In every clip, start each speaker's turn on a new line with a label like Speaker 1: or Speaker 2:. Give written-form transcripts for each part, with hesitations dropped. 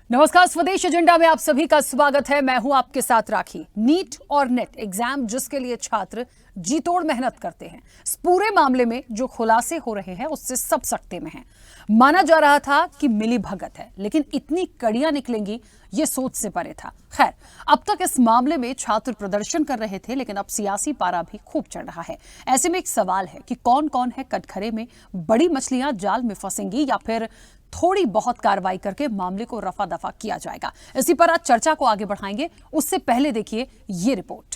Speaker 1: नमस्कार, स्वदेश एजेंडा में आप सभी का स्वागत है। मैं हूं आपके साथ राखी। नीट और नेट एग्जाम जिसके लिए छात्र जी तोड़ मेहनत करते हैं, इस पूरे मामले में जो खुलासे हो रहे हैं उससे सब सकते में हैं। माना जा रहा था कि मिली भगत है, लेकिन इतनी कड़ियां निकलेंगी ये सोच से परे था। खैर, अब तक इस मामले में छात्र प्रदर्शन कर रहे थे, लेकिन अब सियासी पारा भी खूब चढ़ रहा है। ऐसे में एक सवाल है कि कौन कौन है कटघरे में, बड़ी मछलियां जाल में फंसेंगी या फिर थोड़ी बहुत कार्रवाई करके मामले को रफा दफा किया जाएगा। इसी पर आज चर्चा को आगे बढ़ाएंगे। उससे पहले देखिए ये रिपोर्ट।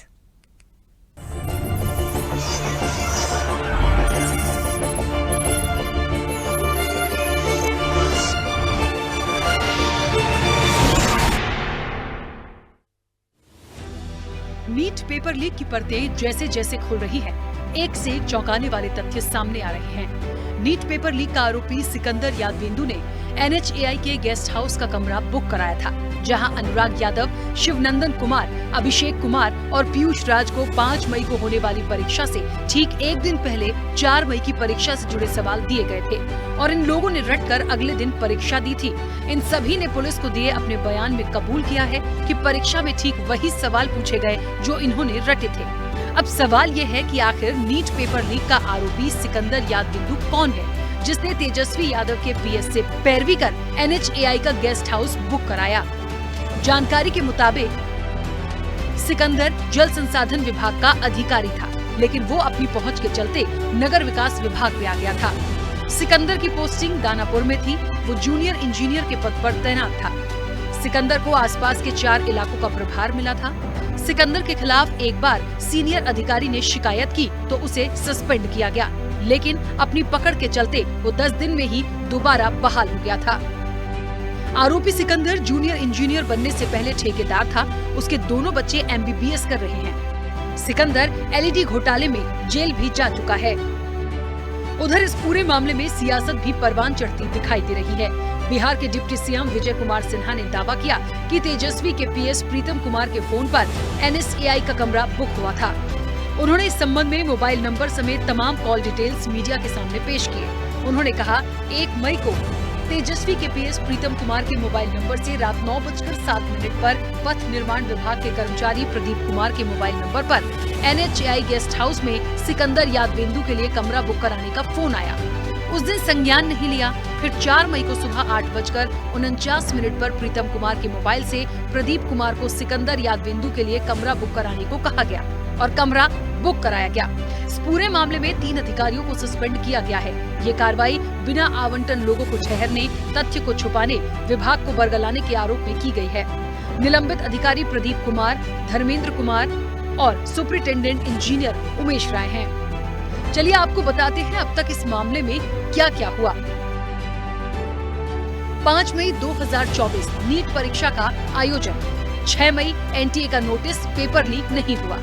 Speaker 2: नीट पेपर लीक की परतें जैसे जैसे खुल रही है, एक से एक चौंकाने वाले तथ्य सामने आ रहे हैं। नीट पेपर लीक का आरोपी सिकंदर यादवेंदु ने NHAI के गेस्ट हाउस का कमरा बुक कराया था, जहां अनुराग यादव, शिवनंदन कुमार, अभिषेक कुमार और पीयूष राज को 5 मई को होने वाली परीक्षा से ठीक एक दिन पहले 4 मई की परीक्षा से जुड़े सवाल दिए गए थे और इन लोगों ने रटकर अगले दिन परीक्षा दी थी। इन सभी ने पुलिस को दिए अपने बयान में कबूल किया है कि परीक्षा में ठीक वही सवाल पूछे गए जो इन्होंने रटे थे। अब सवाल ये है कि आखिर नीट पेपर लीक का आरोपी सिकंदर यादवेंदु कौन है, जिसने तेजस्वी यादव के PS से पैरवी कर NHAI का गेस्ट हाउस बुक कराया। जानकारी के मुताबिक सिकंदर जल संसाधन विभाग का अधिकारी था, लेकिन वो अपनी पहुंच के चलते नगर विकास विभाग में आ गया था। सिकंदर की पोस्टिंग दानापुर में थी। वो जूनियर इंजीनियर के पद पर तैनात था। सिकंदर को आसपास के 4 इलाकों का प्रभार मिला था। सिकंदर के खिलाफ एक बार सीनियर अधिकारी ने शिकायत की तो उसे सस्पेंड किया गया, लेकिन अपनी पकड़ के चलते वो 10 दिन में ही दोबारा बहाल हो गया था। आरोपी सिकंदर जूनियर इंजीनियर बनने से पहले ठेकेदार था। उसके दोनों बच्चे MBBS कर रहे हैं। सिकंदर LED घोटाले में जेल भी जा चुका है। उधर इस पूरे मामले में सियासत भी परवान चढ़ती दिखाई दे रही है। बिहार के डिप्टी CM विजय कुमार सिन्हा ने दावा किया कि तेजस्वी के PS प्रीतम कुमार के फोन पर NHAI का कमरा बुक हुआ था। उन्होंने इस संबंध में मोबाइल नंबर समेत तमाम कॉल डिटेल्स मीडिया के सामने पेश किए। उन्होंने कहा, 1 मई को तेजस्वी के PS प्रीतम कुमार के मोबाइल नंबर से रात 9:07 पर पथ निर्माण विभाग के कर्मचारी प्रदीप कुमार के मोबाइल नंबर पर NHAI गेस्ट हाउस में सिकंदर यादवेंदु के लिए कमरा बुक कराने का फोन आया। उस दिन संज्ञान नहीं लिया। फिर 4 मई को सुबह 8:49 पर प्रीतम कुमार के मोबाइल से प्रदीप कुमार को सिकंदर यादवेंदु के लिए कमरा बुक कराने को कहा गया और कमरा बुक कराया गया। इस पूरे मामले में 3 अधिकारियों को सस्पेंड किया गया है। ये कार्रवाई बिना आवंटन, लोगों को ठहरने, तथ्य को छुपाने, विभाग को बरगलाने के आरोप में की गई है। निलंबित अधिकारी प्रदीप कुमार, धर्मेंद्र कुमार और सुपरिटेंडेंट इंजीनियर उमेश राय हैं। चलिए आपको बताते हैं अब तक इस मामले में क्या क्या हुआ। 5 मई 2024 नीट परीक्षा का आयोजन। 6 मई NTA का नोटिस, पेपर लीक नहीं हुआ।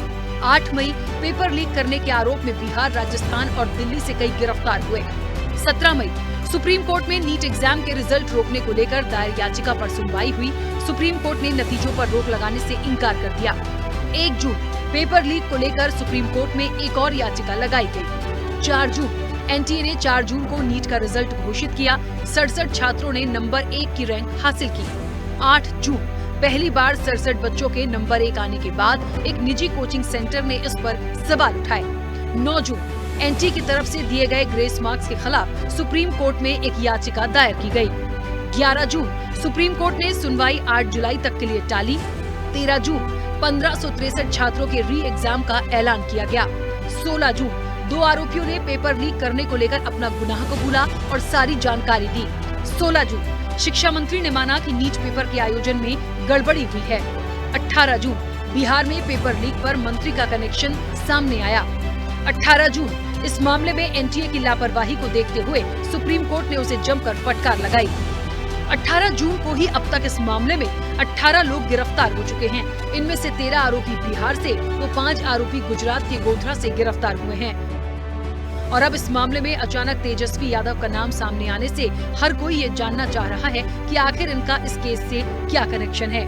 Speaker 2: 8 मई पेपर लीक करने के आरोप में बिहार, राजस्थान और दिल्ली से कई गिरफ्तार हुए। 17 मई सुप्रीम कोर्ट में नीट एग्जाम के रिजल्ट रोकने को लेकर दायर याचिका पर सुनवाई हुई। सुप्रीम कोर्ट ने नतीजों पर रोक लगाने से इनकार कर दिया। 1 जून पेपर लीक को लेकर सुप्रीम कोर्ट में एक और याचिका लगाई गई। 4 जून NTA ने 4 जून को नीट का रिजल्ट घोषित किया। 67 छात्रों ने नंबर 1 की रैंक हासिल की। 8 जून पहली बार 67 बच्चों के नंबर 1 आने के बाद एक निजी कोचिंग सेंटर ने इस पर सवाल उठाए। 9 जून NTA की तरफ से दिए गए ग्रेस मार्क्स के खिलाफ सुप्रीम कोर्ट में एक याचिका दायर की गई। 11 जून सुप्रीम कोर्ट ने सुनवाई 8 जुलाई तक के लिए टाली। 13 जून 1563 छात्रों के री एग्जाम का ऐलान किया गया। 16 जून 2 आरोपियों ने पेपर लीक करने को लेकर अपना गुनाह कबूला और सारी जानकारी दी। 16 जून शिक्षा मंत्री ने माना कि नीट पेपर के आयोजन में गड़बड़ी हुई है। 18 जून बिहार में पेपर लीक पर मंत्री का कनेक्शन सामने आया। 18 जून इस मामले में NTA की लापरवाही को देखते हुए सुप्रीम कोर्ट ने उसे जमकर फटकार लगाई। 18 जून को ही अब तक इस मामले में 18 लोग गिरफ्तार हो चुके हैं। इनमें से 13 आरोपी बिहार से तो 5 आरोपी गुजरात के गोधरा से गिरफ्तार हुए हैं। और अब इस मामले में अचानक तेजस्वी यादव का नाम सामने आने से हर कोई ये जानना चाह रहा है कि आखिर इनका इस केस से क्या कनेक्शन है।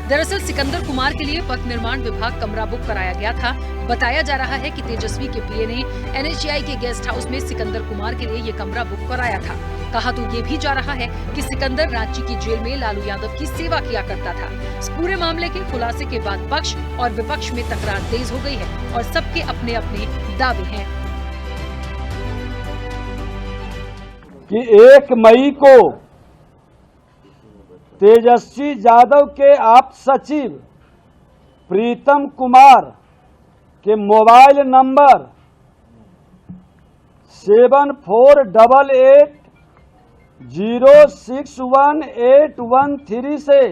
Speaker 2: दरअसल सिकंदर कुमार के लिए पथ निर्माण विभाग कमरा बुक कराया गया था। बताया जा रहा है कि तेजस्वी के PA ने NHAI के गेस्ट हाउस में सिकंदर कुमार के लिए ये कमरा बुक कराया था। कहा तो ये भी जा रहा है कि सिकंदर रांची की जेल में लालू यादव की सेवा किया करता था। इस पूरे मामले के खुलासे के बाद पक्ष और विपक्ष में तकरार तेज हो गई है और सबके अपने अपने दावे हैं
Speaker 3: कि 1 मई को तेजस्वी यादव के आप सचिव प्रीतम कुमार के मोबाइल नंबर 7488061813 से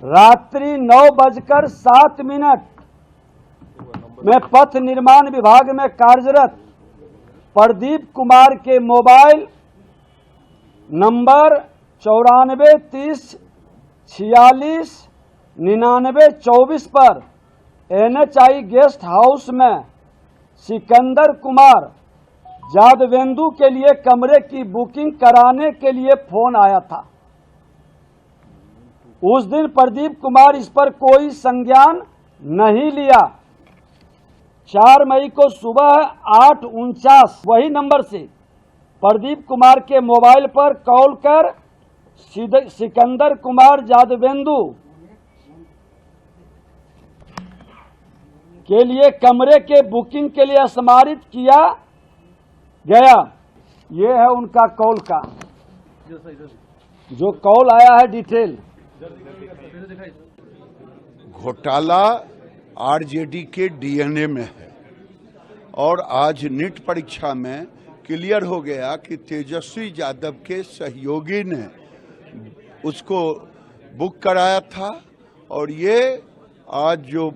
Speaker 3: रात्रि 9:07 में पथ निर्माण विभाग में कार्यरत प्रदीप कुमार के मोबाइल नंबर 9430469924 पर NHI गेस्ट हाउस में सिकंदर कुमार यादवेंदु के लिए कमरे की बुकिंग कराने के लिए फोन आया था। उस दिन प्रदीप कुमार इस पर कोई संज्ञान नहीं लिया। 4 मई को सुबह 8:49 वही नंबर से प्रदीप कुमार के मोबाइल पर कॉल कर सिकंदर कुमार यादवेंदु के लिए कमरे के बुकिंग के लिए स्मारित किया गया। ये है उनका कॉल का जो कॉल आया है डिटेल।
Speaker 4: घोटाला आरजेडी के डीएनए में है और आज नीट परीक्षा में क्लियर हो गया कि तेजस्वी यादव के सहयोगी ने उसको बुक कराया था और ये आज जो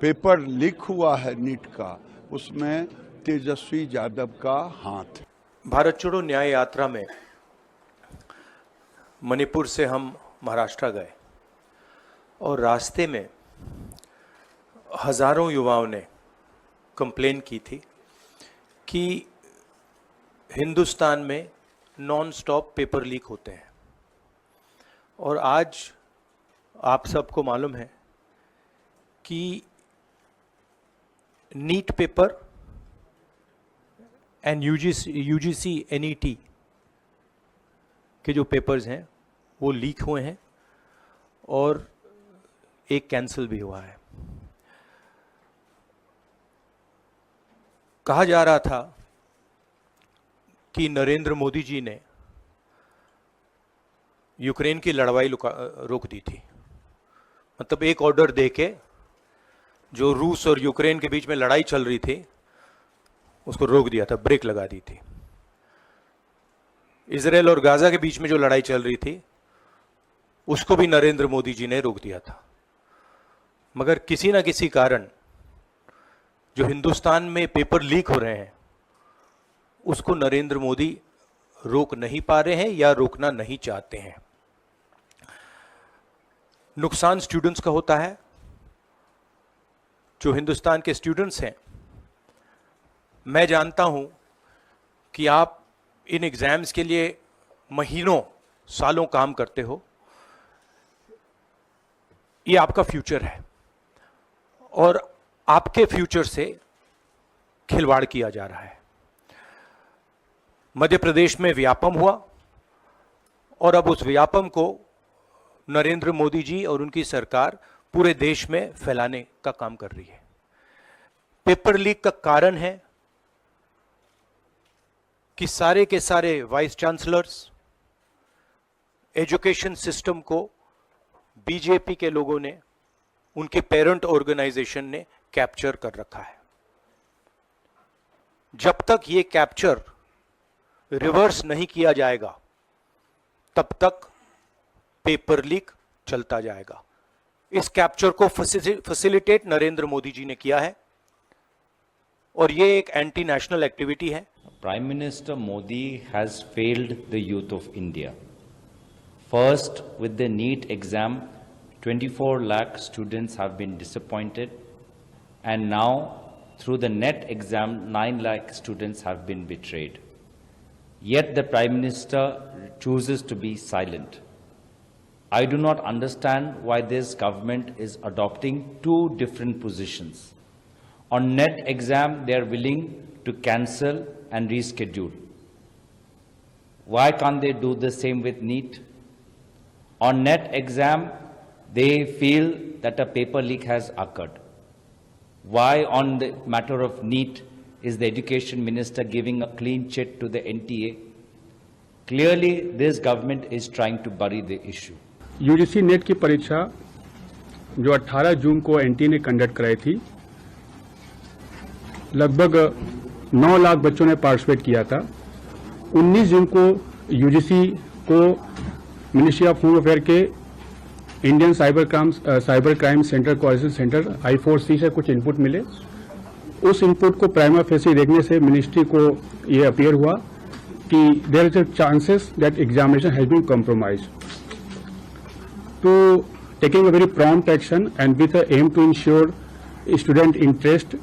Speaker 4: पेपर लीक हुआ है नीट का उसमें तेजस्वी यादव का हाथ।
Speaker 5: भारत छोड़ो न्याय यात्रा में मणिपुर से हम महाराष्ट्र गए और रास्ते में हजारों युवाओं ने कंप्लेन की थी कि हिंदुस्तान में नॉन स्टॉप पेपर लीक होते हैं। और आज आप सबको मालूम है कि NEET paper and UGC NET के जो पेपर्स हैं वो लीक हुए हैं और एक कैंसिल भी हुआ है। कहा जा रहा था कि नरेंद्र मोदी जी ने यूक्रेन की लड़ाई रोक दी थी। मतलब एक ऑर्डर देके जो रूस और यूक्रेन के बीच में लड़ाई चल रही थी उसको रोक दिया था, ब्रेक लगा दी थी। इजराइल और गाजा के बीच में जो लड़ाई चल रही थी उसको भी नरेंद्र मोदी जी ने रोक दिया था। मगर किसी ना किसी कारण जो हिंदुस्तान में पेपर लीक हो रहे हैं उसको नरेंद्र मोदी रोक नहीं पा रहे हैं या रोकना नहीं चाहते हैं। नुकसान स्टूडेंट्स का होता है। जो हिंदुस्तान के स्टूडेंट्स हैं, मैं जानता हूं कि आप इन एग्जाम्स के लिए महीनों सालों काम करते हो। ये आपका फ्यूचर है और आपके फ्यूचर से खिलवाड़ किया जा रहा है। मध्य प्रदेश में व्यापम हुआ और अब उस व्यापम को नरेंद्र मोदी जी और उनकी सरकार पूरे देश में फैलाने का काम कर रही है। पेपर लीक का कारण है कि सारे के सारे वाइस चांसलर्स, एजुकेशन सिस्टम को बीजेपी के लोगों ने, उनके पेरेंट ऑर्गेनाइजेशन ने कैप्चर कर रखा है। जब तक ये कैप्चर रिवर्स नहीं किया जाएगा तब तक पेपर लीक चलता जाएगा। इस कैप्चर को फैसिलिटेट नरेंद्र मोदी जी ने किया है और ये एक एंटी नेशनल एक्टिविटी है।
Speaker 6: Prime Minister Modi has failed the youth of India. First, with the NEET exam, 24 lakh students have been disappointed, and now through the NET exam, 9 lakh students have been betrayed. Yet the Prime Minister chooses to be silent. I do not understand why this government is adopting two different positions. On NET exam, they are willing to cancel and reschedule. Why can't they do the same with NEET? On NET exam, they feel that a paper leak has occurred. Why on the matter of NEET is the Education Minister giving a clean chit to the NTA? Clearly, this government is trying to bury the issue.
Speaker 7: UGC net की परीक्षा जो 18 जून को NTA ने conduct कराई थी, लगभग 9 लाख बच्चों ने पार्टिसिपेट किया था। 19 जून को यूजीसी को मिनिस्ट्री ऑफ होम अफेयर के Indian cyber crime centre coordination centre I4C से कुछ इनपुट मिले। उस इनपुट को प्राइमा फेसी देखने से मिनिस्ट्री को ये अपीयर हुआ कि there is a chances that examination has been compromised. To taking a very prompt action and with the aim to ensure student interest,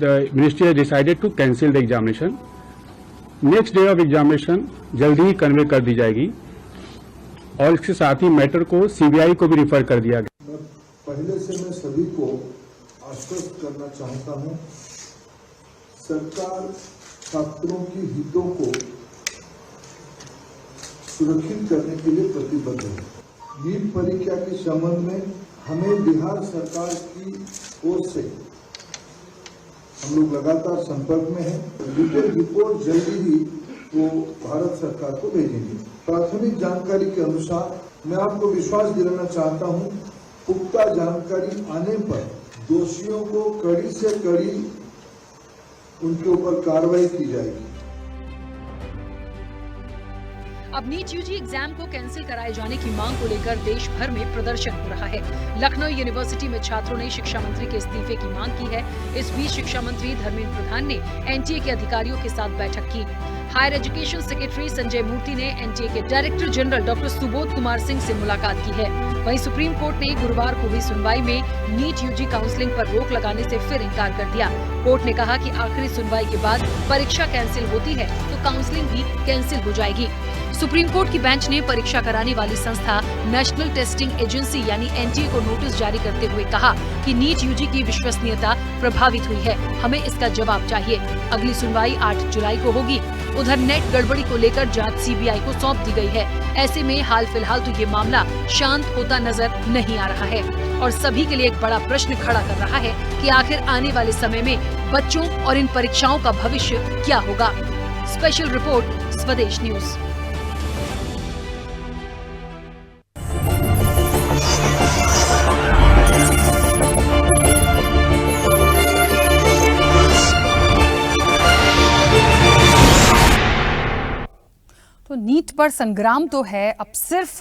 Speaker 7: the ministry has decided to cancel the examination. Next day of examination जल्दी ही convey कर दी जाएगी और इसके साथ ही matter को CBI को भी refer कर दिया गया।
Speaker 8: पहले से मैं सभी को आश्वस्त करना चाहता हूं, सरकार छात्रों की हितों को सुरक्षित करने के लिए प्रतिबद्ध है। नीट परीक्षा के संबंध में हमें बिहार सरकार की ओर से हम लोग लगातार संपर्क में हैं। डिटेल रिपोर्ट जल्दी ही वो भारत सरकार को भेजेंगे। प्राथमिक जानकारी के अनुसार मैं आपको विश्वास दिलाना चाहता हूं, पुख्ता जानकारी आने पर दोषियों को कड़ी से कड़ी उनके ऊपर कार्रवाई की जाएगी।
Speaker 2: अब नीट यूजी एग्जाम को कैंसिल कराए जाने की मांग को लेकर देश भर में प्रदर्शन हो रहा है। लखनऊ यूनिवर्सिटी में छात्रों ने शिक्षा मंत्री के इस्तीफे की मांग की है। इस बीच शिक्षा मंत्री धर्मेंद्र प्रधान ने एनटीए के अधिकारियों के साथ बैठक की। हायर एजुकेशन सेक्रेटरी संजय मूर्ति ने एनटीए के director general doctor Subodh Kumar Singh से मुलाकात की है। वहीं सुप्रीम कोर्ट ने गुरुवार को हुई सुनवाई में नीट यूजी काउंसलिंग पर रोक लगाने से फिर इंकार कर दिया। कोर्ट ने कहा कि आखिरी सुनवाई के बाद परीक्षा कैंसिल होती है तो काउंसलिंग भी कैंसिल हो जाएगी। सुप्रीम कोर्ट की बेंच ने परीक्षा कराने वाली संस्था नेशनल टेस्टिंग एजेंसी यानी एनटीए को नोटिस जारी करते हुए कहा कि नीट यूजी की विश्वसनीयता प्रभावित हुई है, हमें इसका जवाब चाहिए। अगली सुनवाई 8 जुलाई को होगी। उधर नेट गड़बड़ी को लेकर जांच सीबीआई को सौंप दी गई है। ऐसे में हाल फिलहाल तो ये मामला शांत होता नजर नहीं आ रहा है और सभी के लिए एक बड़ा प्रश्न खड़ा कर रहा है कि आखिर आने वाले समय में बच्चों और इन परीक्षाओं का भविष्य क्या होगा। स्पेशल रिपोर्ट, स्वदेश न्यूज।
Speaker 1: तो नीट पर संग्राम तो है, अब सिर्फ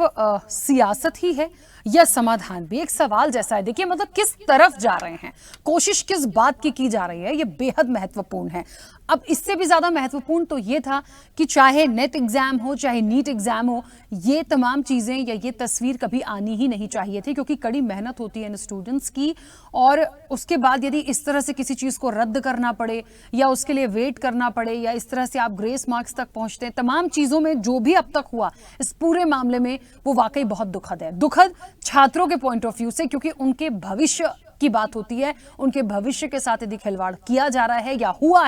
Speaker 1: सियासत ही है या समाधान भी? एक सवाल जैसा है। देखिए, मतलब किस तरफ जा रहे हैं, कोशिश किस बात की जा रही है, ये बेहद महत्वपूर्ण है। अब इससे भी ज्यादा महत्वपूर्ण तो ये था कि चाहे नेट एग्जाम हो चाहे नीट एग्जाम हो, ये तमाम चीजें या ये तस्वीर कभी आनी ही नहीं चाहिए थी, क्योंकि कड़ी मेहनत होती है इन स्टूडेंट्स की। और उसके बाद यदि इस तरह से किसी चीज को रद्द करना पड़े या उसके लिए वेट करना पड़े या इस तरह से आप ग्रेस मार्क्स तक पहुंचते हैं, तमाम चीजों में जो भी अब तक हुआ इस पूरे मामले में, वो वाकई बहुत दुखद है। दुखद छात्रों के पॉइंट ऑफ व्यू से, क्योंकि उनके भविष्य की बात होती है, उनके भविष्य के साथ यदि खिलवाड़ किया जा रहा है या हुआ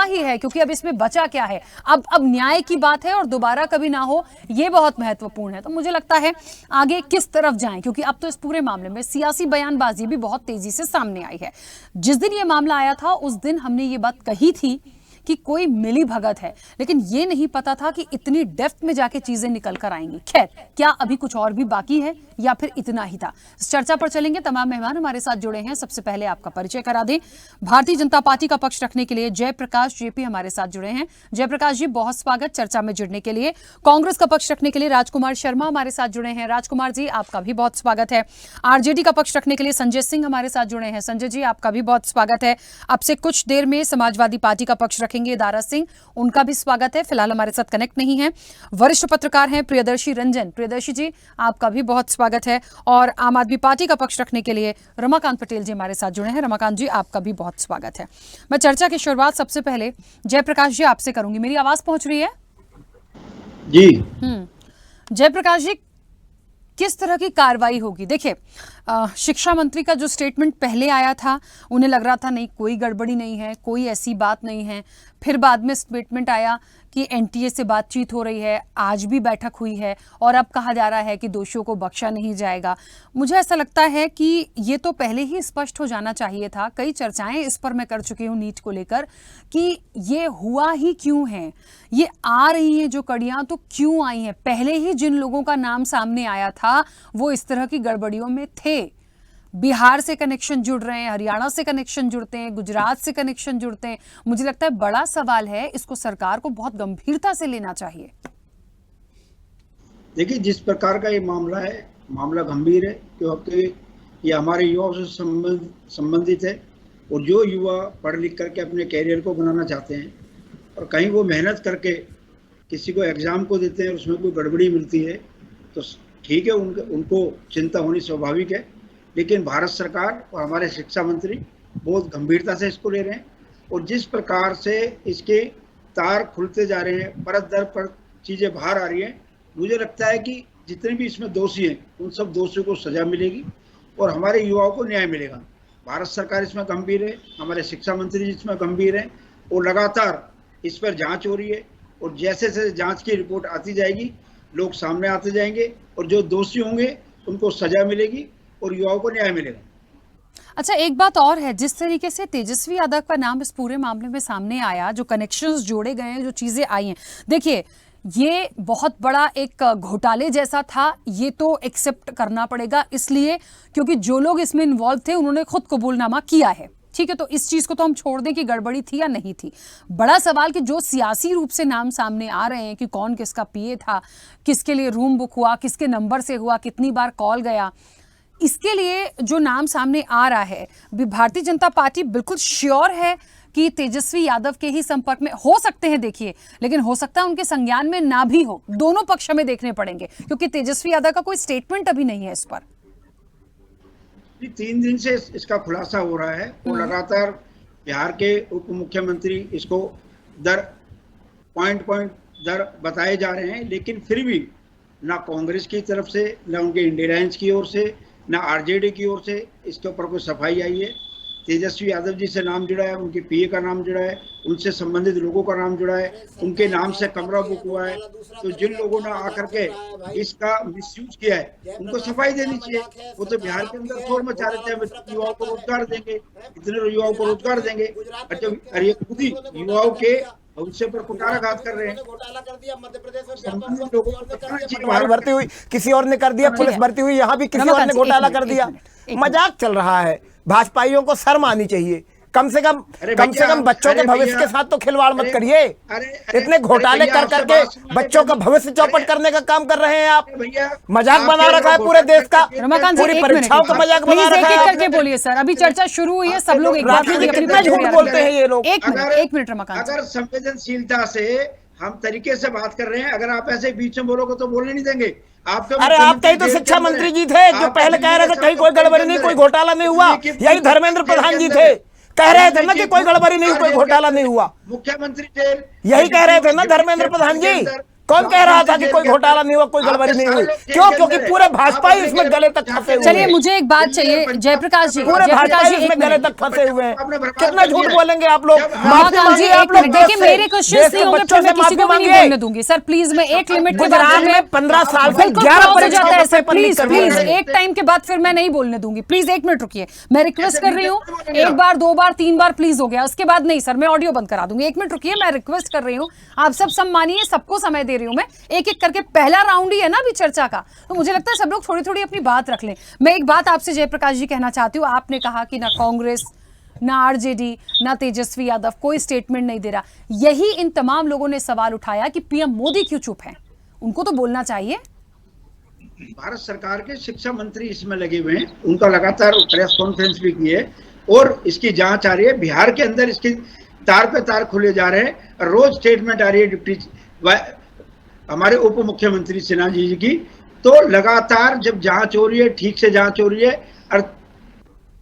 Speaker 1: ही है, क्योंकि अब इसमें बचा क्या है? अब न्याय की बात है और दोबारा कभी ना हो, ये बहुत महत्वपूर्ण है। तो मुझे लगता है आगे किस तरफ जाएं, क्योंकि अब तो इस पूरे मामले में सियासी बयानबाजी भी बहुत तेजी से सामने आई है। जिस दिन ये मामला आया था उस दिन हमने ये बात कही थी कि कोई मिली भगत है, लेकिन ये नहीं पता था कि इतनी डेप्थ में जाके चीजें निकल कर आएंगी। खैर, क्या अभी कुछ और भी बाकी है या फिर इतना ही था? इस चर्चा पर चलेंगे। तमाम मेहमान हमारे साथ जुड़े हैं। सबसे पहले आपका परिचय करा दें। भारतीय जनता पार्टी का पक्ष रखने के लिए जयप्रकाश जेपी हमारे साथ जुड़े हैं। जयप्रकाश जी, बहुत स्वागत चर्चा में जुड़ने के लिए। कांग्रेस का पक्ष रखने के लिए राजकुमार शर्मा हमारे साथ जुड़े हैं। राजकुमार जी, आपका भी बहुत स्वागत है। आरजेडी का पक्ष रखने के लिए संजय सिंह हमारे साथ जुड़े हैं। संजय जी, आपका भी बहुत स्वागत है। अब से कुछ देर में समाजवादी पार्टी का पक्ष रखेंगे दारा सिंह, उनका भी स्वागत है। फिलहाल हमारे साथ कनेक्ट नहीं है। वरिष्ठ पत्रकार हैं प्रियदर्शी रंजन। प्रियदर्शी जी, आपका भी बहुत स्वागत है। और आम आदमी पार्टी का पक्ष रखने के लिए रमाकांत पटेल जी हमारे साथ जुड़े हैं। रमाकांत जी, आपका भी बहुत स्वागत है। मैं चर्चा की शुरुआत सबसे पहले जयप्रकाश जी आपसे करूंगी। मेरी आवाज पहुंच रही है
Speaker 3: जी?
Speaker 1: जयप्रकाश जी, किस तरह की कार्रवाई होगी? देखिए, शिक्षा मंत्री का जो स्टेटमेंट पहले आया था, उन्हें लग रहा था नहीं कोई गड़बड़ी नहीं है, कोई ऐसी बात नहीं है। फिर बाद में स्टेटमेंट आया कि एनटीए से बातचीत हो रही है, आज भी बैठक हुई है और अब कहा जा रहा है कि दोषियों को बख्शा नहीं जाएगा। मुझे ऐसा लगता है कि ये तो पहले ही स्पष्ट हो जाना चाहिए था। कई चर्चाएं इस पर मैं कर चुकी हूँ नीट को लेकर कि ये हुआ ही क्यों है, ये आ रही हैं जो कड़ियां तो क्यों आई हैं। पहले ही जिन लोगों का नाम सामने आया था वो इस तरह की गड़बड़ियों में थे। बिहार से कनेक्शन जुड़ रहे हैं, हरियाणा से कनेक्शन जुड़ते हैं, गुजरात से कनेक्शन जुड़ते हैं। मुझे लगता है बड़ा सवाल है, इसको सरकार को बहुत गंभीरता से लेना चाहिए।
Speaker 9: देखिए, जिस प्रकार का ये मामला है, मामला गंभीर है क्योंकि ये हमारे युवाओं से संबंधित है और जो युवा पढ़ लिख करके अपने कैरियर को बनाना चाहते हैं और कहीं वो मेहनत करके किसी को एग्ज़ाम को देते हैं, उसमें कोई गड़बड़ी मिलती है तो ठीक है, उनको चिंता होनी स्वाभाविक है। लेकिन भारत सरकार और हमारे शिक्षा मंत्री बहुत गंभीरता से इसको ले रहे हैं और जिस प्रकार से इसके तार खुलते जा रहे हैं, परत दर परत चीज़ें बाहर आ रही हैं, मुझे लगता है कि जितने भी इसमें दोषी हैं उन सब दोषियों को सजा मिलेगी और हमारे युवाओं को न्याय मिलेगा। भारत सरकार इसमें गंभीर है, हमारे शिक्षा मंत्री इसमें गंभीर हैं और लगातार इस पर जांच हो रही है और जैसे जैसे जांच की रिपोर्ट आती जाएगी लोग सामने आते जाएंगे और जो दोषी होंगे उनको सजा मिलेगी और युवाओं को न्याय मिलेगा।
Speaker 1: अच्छा, एक बात और है, जिस तरीके से तेजस्वी यादव का नाम इस पूरे मामले में सामने आया, जो कनेक्शंस जोड़े गए हैं, जो चीजें आई हैं, देखिए ये बहुत बड़ा एक घोटाले जैसा था, ये तो एक्सेप्ट करना पड़ेगा, इसलिए क्योंकि जो लोग इसमें इन्वॉल्व थे उन्होंने खुद कबूलनामा किया है। ठीक है, तो इस चीज को तो हम छोड़ दें कि गड़बड़ी थी या नहीं थी। बड़ा सवाल कि जो सियासी रूप से नाम सामने आ रहे हैं कि कौन किसका पीए था, किसके लिए रूम बुक हुआ, किसके नंबर से हुआ, कितनी बार कॉल गया, इसके लिए जो नाम सामने आ रहा है, भारतीय जनता पार्टी बिल्कुल श्योर है कि तेजस्वी यादव के ही संपर्क में हो सकते हैं। देखिए, लेकिन हो सकता है उनके संज्ञान में ना भी हो, दोनों पक्ष हमें देखने पड़ेंगे क्योंकि तेजस्वी यादव का कोई स्टेटमेंट अभी नहीं है इस पर।
Speaker 9: 3 दिन से इसका खुलासा हो रहा है और लगातार बिहार के उप मुख्यमंत्री इसको पॉइंट दर बताए जा रहे हैं, लेकिन फिर भी ना कांग्रेस की तरफ से, ना उनके इंडिया अलायंस की ओर से, ना आरजेडी की ओर से इसके ऊपर कोई सफाई आई है। तेजस्वी यादव जी से नाम जुड़ा है, उनके पीए का नाम जुड़ा है, उनसे संबंधित लोगों का नाम जुड़ा है, उनके नाम से कमरा बुक हुआ है। तो जिन लोगों ने आकर के इसका मिसयूज किया है उनको सफाई देनी चाहिए। वो तो बिहार के अंदर शोर मचा रहे थे, युवाओं को रोजगार देंगे, इतने युवाओं को रोजगार देंगे, और जब ये खुद ही युवाओं के भविष्य पर कुठाराघात कर रहे हैं।
Speaker 10: घोटाला कर दिया मध्य प्रदेश
Speaker 9: में,
Speaker 10: भर्ती हुई किसी और ने कर दिया, पुलिस भर्ती हुई, यहाँ भी किसी और ने घोटाला कर दिया। मजाक चल रहा है। भाजपाइयों को शर्म आनी चाहिए, कम से कम बच्चों के भविष्य के साथ तो खिलवाड़ मत करिए। इतने घोटाले कर करके बच्चों का भविष्य चौपट करने का काम कर रहे हैं आप। मजाक बना रखा है पूरे देश का, पूरी परीक्षाओं का मजाक बना रखा है।
Speaker 1: करके बोलिए सर, अभी चर्चा शुरू हुई है, सब लोग एक बार
Speaker 10: कितना झूठ बोलते हैं ये लोग।
Speaker 1: एक मिनट रमाकांत,
Speaker 9: अगर संवेदनशीलता से हम तरीके से बात कर रहे हैं, अगर आप ऐसे बीच में बोलोगे तो बोलने नहीं देंगे।
Speaker 10: अरे आप कहीं तो शिक्षा मंत्री जी थे जो पहले कह रहे थे कहीं कोई गड़बड़ी नहीं, कोई घोटाला नहीं हुआ। यही धर्मेंद्र प्रधान जी थे, कह रहे थे ना कि कोई गड़बड़ी नहीं, कोई घोटाला नहीं हुआ।
Speaker 9: मुख्यमंत्री
Speaker 10: यही कह रहे थे ना धर्मेंद्र प्रधान जी। कौन कह रहा था कि कोई घोटाला नहीं हुआ, कोई गड़बड़ी नहीं हुई? क्यों? क्योंकि पूरे भाजपा ही इसमें गले तक फंसे हुए।
Speaker 1: चलिए, मुझे एक बात चाहिए जयप्रकाश जी,
Speaker 10: पूरे भाजपा ही इसमें गले तक फंसे हुए हैं। कितना झूठ बोलेंगे आप लोग।
Speaker 1: रमाकांत जी, आप लोग देखिए, मेरे क्वेश्चन नहीं होंगे फिर मैं किसी को भी नहीं बोलने दूंगी। सर प्लीज, मैं एक लिमिट के बाद में
Speaker 10: 15 साल से 11 परीक्षा
Speaker 1: है सर, प्लीज एक टाइम के बाद फिर मैं नहीं बोलने दूंगी। प्लीज 1 मिनट रुकिए, मैं रिक्वेस्ट कर रही हूँ। 1 बार 2 बार 3 बार प्लीज हो गया, उसके बाद नहीं सर, मैं ऑडियो बंद करा दूंगी। 1 मिनट रुकिए, मैं रिक्वेस्ट कर रही हूँ, आप सब सम्मानिए, सबको समय दे रही हूँ मैं। एक करके पहला राउंड ही है ना अभी चर्चा का, तो मुझे लगता है सब लोग थोड़ी थोड़ी अपनी बात रख लें। मैं एक बात आपसे जयप्रकाश जी कहना चाहती हूँ, आपने कहा कि ना कांग्रेस, ना आरजेडी, ना तेजस्वी यादव कोई स्टेटमेंट नहीं दे रहा। यही इन तमाम लोगों ने सवाल उठाया कि पीएम मोदी क्यों चुप हैं, उनको तो बोलना चाहिए।
Speaker 9: भारत सरकार के शिक्षा मंत्री इसमें लगे हुए हैं, उनका लगातार प्रेस कॉन्फ्रेंस भी की है और इसकी जांच आ रही है। बिहार के अंदर इसके तार पे तार खुले जा रहे हैं, रोज स्टेटमेंट आ रही है डिप्टी हमारे उप मुख्यमंत्री सिन्हा जी की। तो लगातार जब जांच हो रही है, ठीक से जांच हो रही है और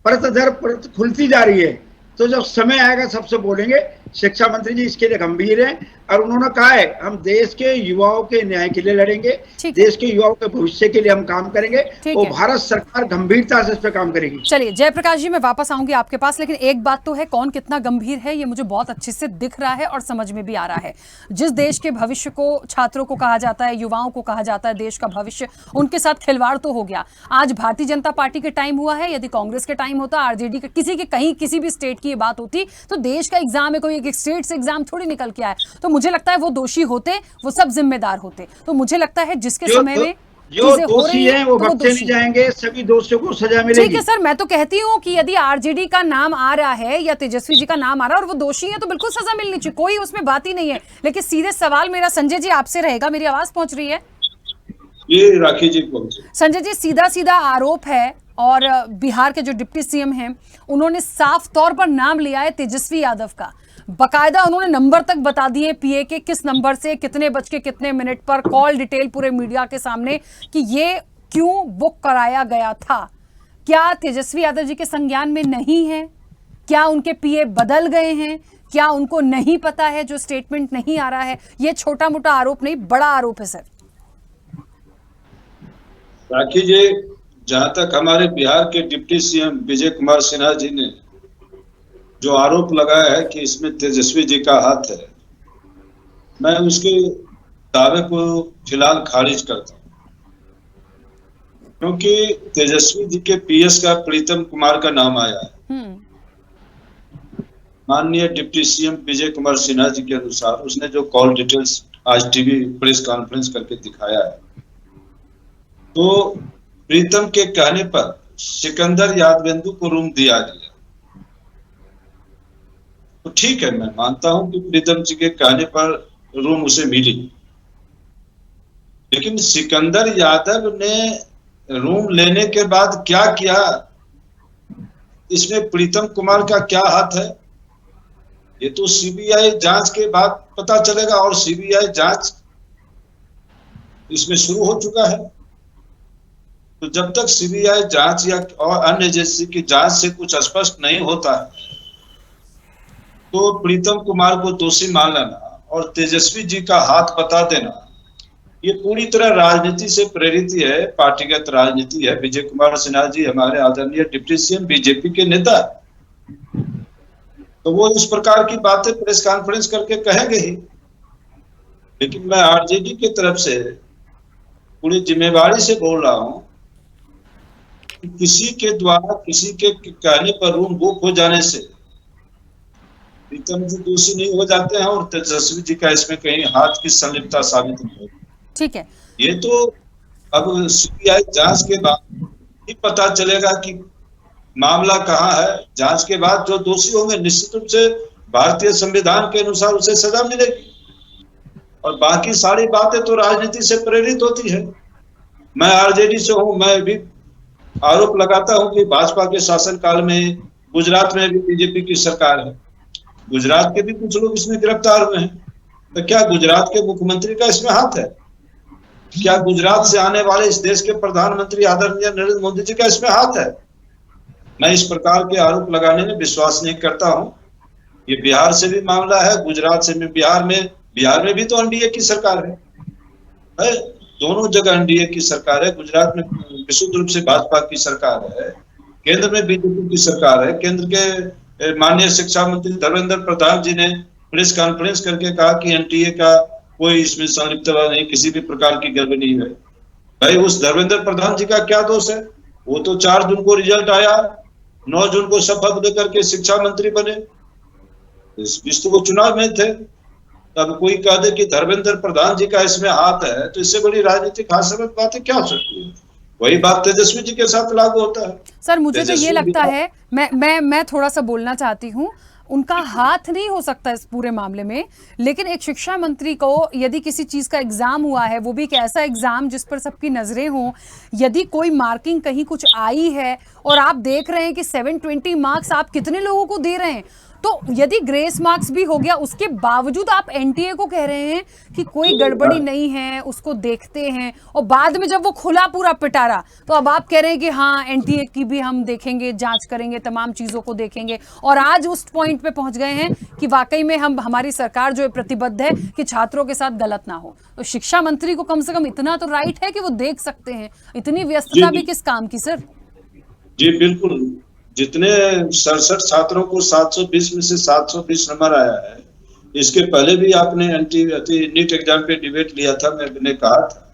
Speaker 9: परत दर परत खुलती जा रही है, तो जब समय आएगा सबसे बोलेंगे। शिक्षा मंत्री जी इसके लिए गंभीर हैं, और उन्होंने कहा है हम देश के युवाओं के न्याय के लिए लड़ेंगे, देश के युवाओं के भविष्य के लिए हम काम करेंगे और भारत सरकार गंभीरता से इस पर काम करेगी।
Speaker 1: चलिए जयप्रकाश जी, मैं वापस आऊंगी आपके पास, लेकिन एक बात तो है, कौन कितना गंभीर है ये मुझे बहुत अच्छे से दिख रहा है और समझ में भी आ रहा है। जिस देश के भविष्य को छात्रों को कहा जाता है, युवाओं को कहा जाता है देश का भविष्य, उनके साथ खिलवाड़ तो हो गया। आज भारतीय जनता पार्टी के टाइम हुआ है, यदि कांग्रेस के टाइम होता, आरजेडी के, किसी के कहीं किसी भी स्टेट की ये बात होती तो देश का एग्जाम है, कोई एक स्टेट से एग्जाम थोड़ी निकल के आए, तो मुझे लगता है वो दोषी होते, वो सब जिम्मेदार होते। तो मुझे लगता है जिसके समय में
Speaker 9: जो दोषी हैं वो बख्शे नहीं जाएंगे, सभी दोषियों को सजा मिलेगी।
Speaker 1: ठीक है सर, मैं तो कहती हूँ कि यदि आरजेडी का नाम आ रहा है या तेजस्वी जी का नाम आ रहा है और वो दोषी है तो बिल्कुल सजा मिलनी चाहिए, कोई उसमें बात ही नहीं है। लेकिन सीधे सवाल मेरा संजय जी आपसे रहेगा, मेरी आवाज पहुंच रही है?
Speaker 11: ये राखी जी पहुंचे।
Speaker 1: संजय जी, सीधा सीधा आरोप है और बिहार के जो डिप्टी सीएम हैं उन्होंने साफ तौर पर नाम लिया है तेजस्वी यादव का, बकायदा उन्होंने नंबर तक बता दिए पीए के, किस नंबर से कितने बज के कितने मिनट पर, कॉल डिटेल पूरे मीडिया के सामने कि ये क्यों बुक कराया गया था। क्या तेजस्वी यादव जी के संज्ञान में नहीं है? क्या उनके पीए बदल गए हैं? क्या उनको नहीं पता है जो स्टेटमेंट नहीं आ रहा है? ये छोटा मोटा आरोप नहीं, बड़ा आरोप है सर।
Speaker 11: राखी जी, जहां तक हमारे बिहार के डिप्टी सीएम विजय कुमार सिन्हा जी ने जो आरोप लगाया है कि इसमें तेजस्वी जी का हाथ है, मैं उसके दावे को फिलहाल खारिज करता हूं, क्योंकि तेजस्वी जी के पीएस का प्रीतम कुमार का नाम आया है। माननीय डिप्टी सीएम विजय कुमार सिन्हा जी के अनुसार उसने जो कॉल डिटेल्स आज टीवी प्रेस कॉन्फ्रेंस करके दिखाया है, तो प्रीतम के कहने पर सिकंदर यादवेंदु को रूम दिया गया। तो ठीक है, मैं मानता हूं कि प्रीतम जी के कहने पर रूम उसे मिली, लेकिन सिकंदर यादव ने रूम लेने के बाद क्या किया, इसमें प्रीतम कुमार का क्या हाथ है, ये तो सीबीआई जांच के बाद पता चलेगा। और सीबीआई जांच इसमें शुरू हो चुका है, तो जब तक सीबीआई जांच या और अन्य एजेंसी की जांच से कुछ स्पष्ट नहीं होता है, तो प्रीतम कुमार को दोषी मान लेना और तेजस्वी जी का हाथ बता देना, ये पूरी तरह राजनीति से प्रेरित है, पार्टीगत राजनीति है। विजय कुमार सिन्हा जी हमारे आदरणीय डिप्टी सीएम बीजेपी के नेता, तो वो इस प्रकार की बातें प्रेस कॉन्फ्रेंस करके कहेंगे ही। लेकिन मैं आरजेडी की तरफ से पूरी जिम्मेवारी से बोल रहा हूं कि किसी के द्वारा किसी के कहने पर रूम बुक हो जाने से प्रीतम जी दोषी नहीं हो जाते हैं और तेजस्वी जी का इसमें कहीं हाथ की संलिप्तता साबित नहीं होती।
Speaker 1: ठीक है,
Speaker 11: ये तो अब सीबीआई जांच के बाद ही पता चलेगा कि मामला कहाँ है। जांच के बाद जो दोषी होंगे निश्चित रूप से भारतीय संविधान के अनुसार उसे सजा मिलेगी, और बाकी सारी बातें तो राजनीति से प्रेरित होती है। मैं आरजेडी से हूं, मैं भी आरोप लगाता हूं कि भाजपा के शासनकाल में गुजरात में भी बीजेपी की सरकार है, गुजरात के भी कुछ लोग इसमें गिरफ्तार हुए हैं, तो क्या गुजरात के मुख्यमंत्री का इसमें हाथ है? क्या गुजरात से आने वाले इस देश के प्रधानमंत्री आदरणीय नरेंद्र मोदी जी का इसमें हाथ है? मैं इस प्रकार के आरोप लगाने में विश्वास नहीं करता हूं। ये बिहार से भी मामला है, गुजरात से भी, बिहार में भी तो एनडीए की सरकार है, दोनों जगह एनडीए की सरकार है। गुजरात में विशुद्ध रूप से भाजपा की सरकार है, केंद्र में बीजेपी की सरकार है। केंद्र के माननीय शिक्षा मंत्री धर्मेंद्र प्रधान जी ने प्रेस कॉन्फ्रेंस करके कहा कि एनडीए का कोई इसमें संलिप्तता नहीं, किसी भी प्रकार की गड़बड़ी नहीं है। भाई उस धर्मेंद्र प्रधान जी का क्या दोष है? वो तो 4 जून को रिजल्ट आया, 9 जून को शपथ लेकर के शिक्षा मंत्री बने, इस विश्व को चुनाव में थे। तब कोई कह दे कि धर्मेंद्र प्रधान जी का इसमें हाथ है, तो इससे बड़ी राजनीतिक हास्यास्पद बातें क्या हो सकती है? वही बात तेजस्वी जी के साथ लागू होता है।
Speaker 1: सर मुझे तो ये लगता है, मैं थोड़ा सा बोलना चाहती हूँ, उनका हाथ नहीं हो सकता इस पूरे मामले में, लेकिन एक शिक्षा मंत्री को यदि किसी चीज का एग्जाम हुआ है, वो भी एक ऐसा एग्जाम जिस पर सबकी नजरें हों, यदि कोई मार्किंग कहीं कुछ आई है और आप देख रहे हैं कि 720 मार्क्स आप कितने लोगों को दे रहे हैं, तो यदि ग्रेस मार्क्स भी हो गया, उसके बावजूद आप एनटीए को कह रहे हैं कि कोई गड़बड़ी नहीं है, उसको देखते हैं, और बाद में जब वो खुला पूरा पिटारा तो अब आप कह रहे हैं कि हाँ एनटीए की भी हम देखेंगे, जांच करेंगे, तमाम चीजों को देखेंगे, और आज उस पॉइंट पे पहुंच गए हैं कि वाकई में हमारी सरकार जो है प्रतिबद्ध है कि छात्रों के साथ गलत ना हो। तो शिक्षा मंत्री को कम से कम इतना तो राइट है कि वो देख सकते हैं, इतनी व्यस्तता भी किस काम की सर?
Speaker 11: जी बिल्कुल, जितने 67 छात्रों को 720 में से 720 नंबर आया है, इसके पहले भी आपने नीट एग्जाम पे डिबेट लिया था, मैंने कहा था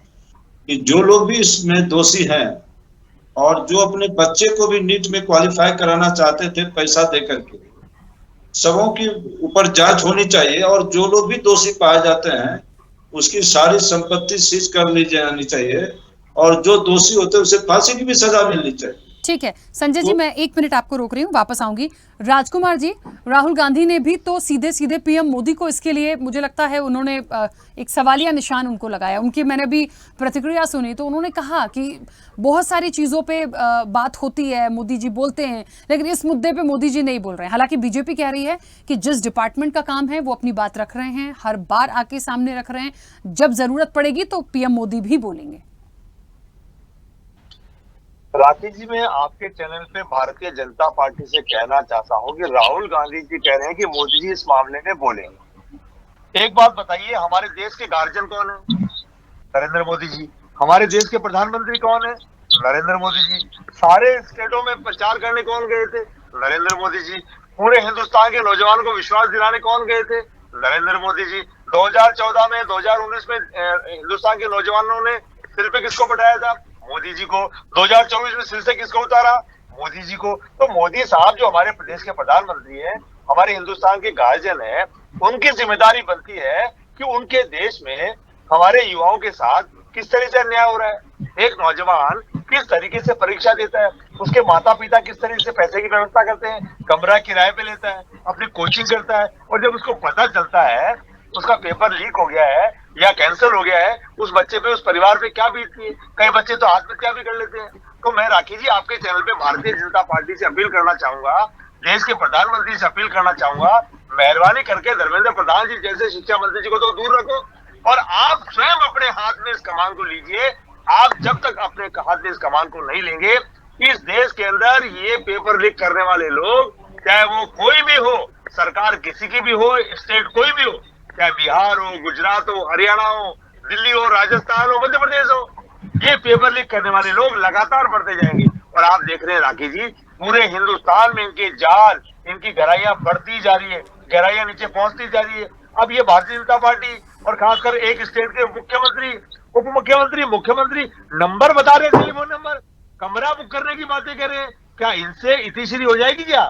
Speaker 11: कि जो लोग भी इसमें दोषी हैं और जो अपने बच्चे को भी नीट में क्वालिफाई कराना चाहते थे पैसा दे करके, सबों की ऊपर जांच होनी चाहिए, और जो लोग भी दोषी पाए जाते हैं उसकी सारी संपत्ति सीज कर ली जानी चाहिए, और जो दोषी होते हैं उसे फांसी की भी सजा मिलनी चाहिए।
Speaker 1: ठीक है संजय जी, मैं 1 मिनट आपको रोक रही हूँ, वापस आऊंगी। राजकुमार जी, राहुल गांधी ने भी तो सीधे सीधे पीएम मोदी को इसके लिए, मुझे लगता है उन्होंने एक सवालिया निशान उनको लगाया। उनकी मैंने भी प्रतिक्रिया सुनी तो उन्होंने कहा कि बहुत सारी चीज़ों पे बात होती है, मोदी जी बोलते हैं, लेकिन इस मुद्दे पे मोदी जी नहीं बोल रहे हैं। हालांकि बीजेपी कह रही है कि जिस डिपार्टमेंट का काम है वो अपनी बात रख रहे हैं, हर बार आके सामने रख रहे हैं, जब जरूरत पड़ेगी तो पीएम मोदी भी बोलेंगे।
Speaker 12: राकेश जी, मैं आपके चैनल पे भारतीय जनता पार्टी से कहना चाहता हूं कि राहुल गांधी जी कह रहे हैं कि मोदी जी इस मामले में बोलेंगे। एक बात बताइए, हमारे देश के गार्जियन कौन है? नरेंद्र मोदी जी। हमारे देश के प्रधानमंत्री कौन है? नरेंद्र मोदी जी। सारे स्टेटों में प्रचार करने कौन गए थे? नरेंद्र मोदी जी। पूरे हिंदुस्तान के नौजवानों को विश्वास दिलाने कौन गए थे? नरेंद्र मोदी जी। 2014 में, 2019 में हिंदुस्तान के नौजवानों ने सिर पे किसको बैठाया था? मोदी जी को। 2024 में सिर से किसको उतारा? मोदी जी को। तो मोदी साहब जो हमारे प्रदेश के प्रधानमंत्री हैं, हमारे हिंदुस्तान के गार्जियन हैं, उनकी जिम्मेदारी बनती है कि उनके देश में हमारे युवाओं के साथ किस तरह से अन्याय हो रहा है। एक नौजवान किस तरीके से परीक्षा देता है, उसके माता पिता किस तरह से पैसे की व्यवस्था करते हैं, कमरा किराए पे लेता है, अपनी कोचिंग करता है, और जब उसको पता चलता है उसका पेपर लीक हो गया है या कैंसिल हो गया है, उस बच्चे पे, उस परिवार पे क्या बीतती है। कई बच्चे तो आत्महत्या भी कर लेते हैं। तो मैं राखी जी आपके चैनल पे भारतीय जनता पार्टी से अपील करना चाहूंगा, देश के प्रधानमंत्री से अपील करना चाहूंगा, मेहरबानी करके धर्मेंद्र प्रधान जी जैसे शिक्षा मंत्री जी को तो दूर रखो, और आप स्वयं अपने हाथ में इस कमान को लीजिए। आप जब तक अपने हाथ में इस कमान को नहीं लेंगे, इस देश के अंदर ये पेपर लीक करने वाले लोग, चाहे वो कोई भी हो, सरकार किसी की भी हो, स्टेट कोई भी हो, चाहे बिहार हो, गुजरात हो, हरियाणा हो, दिल्ली हो, राजस्थान हो, मध्य प्रदेश हो, ये पेपर लीक करने वाले लोग लगातार बढ़ते जाएंगे। और आप देख रहे हैं राखी जी, पूरे हिंदुस्तान में इनके जाल, इनकी गहराइयां बढ़ती जा रही है, गहराइयां नीचे पहुंचती जा रही है। अब ये भारतीय जनता पार्टी और खासकर एक स्टेट के मुख्यमंत्री, उप मुख्यमंत्री, मुख्यमंत्री नंबर बता रहे हैं, टेलीफोन नंबर, कमरा बुक करने की बातें कर रहे हैं। क्या इनसे इतिश्री हो जाएगी क्या?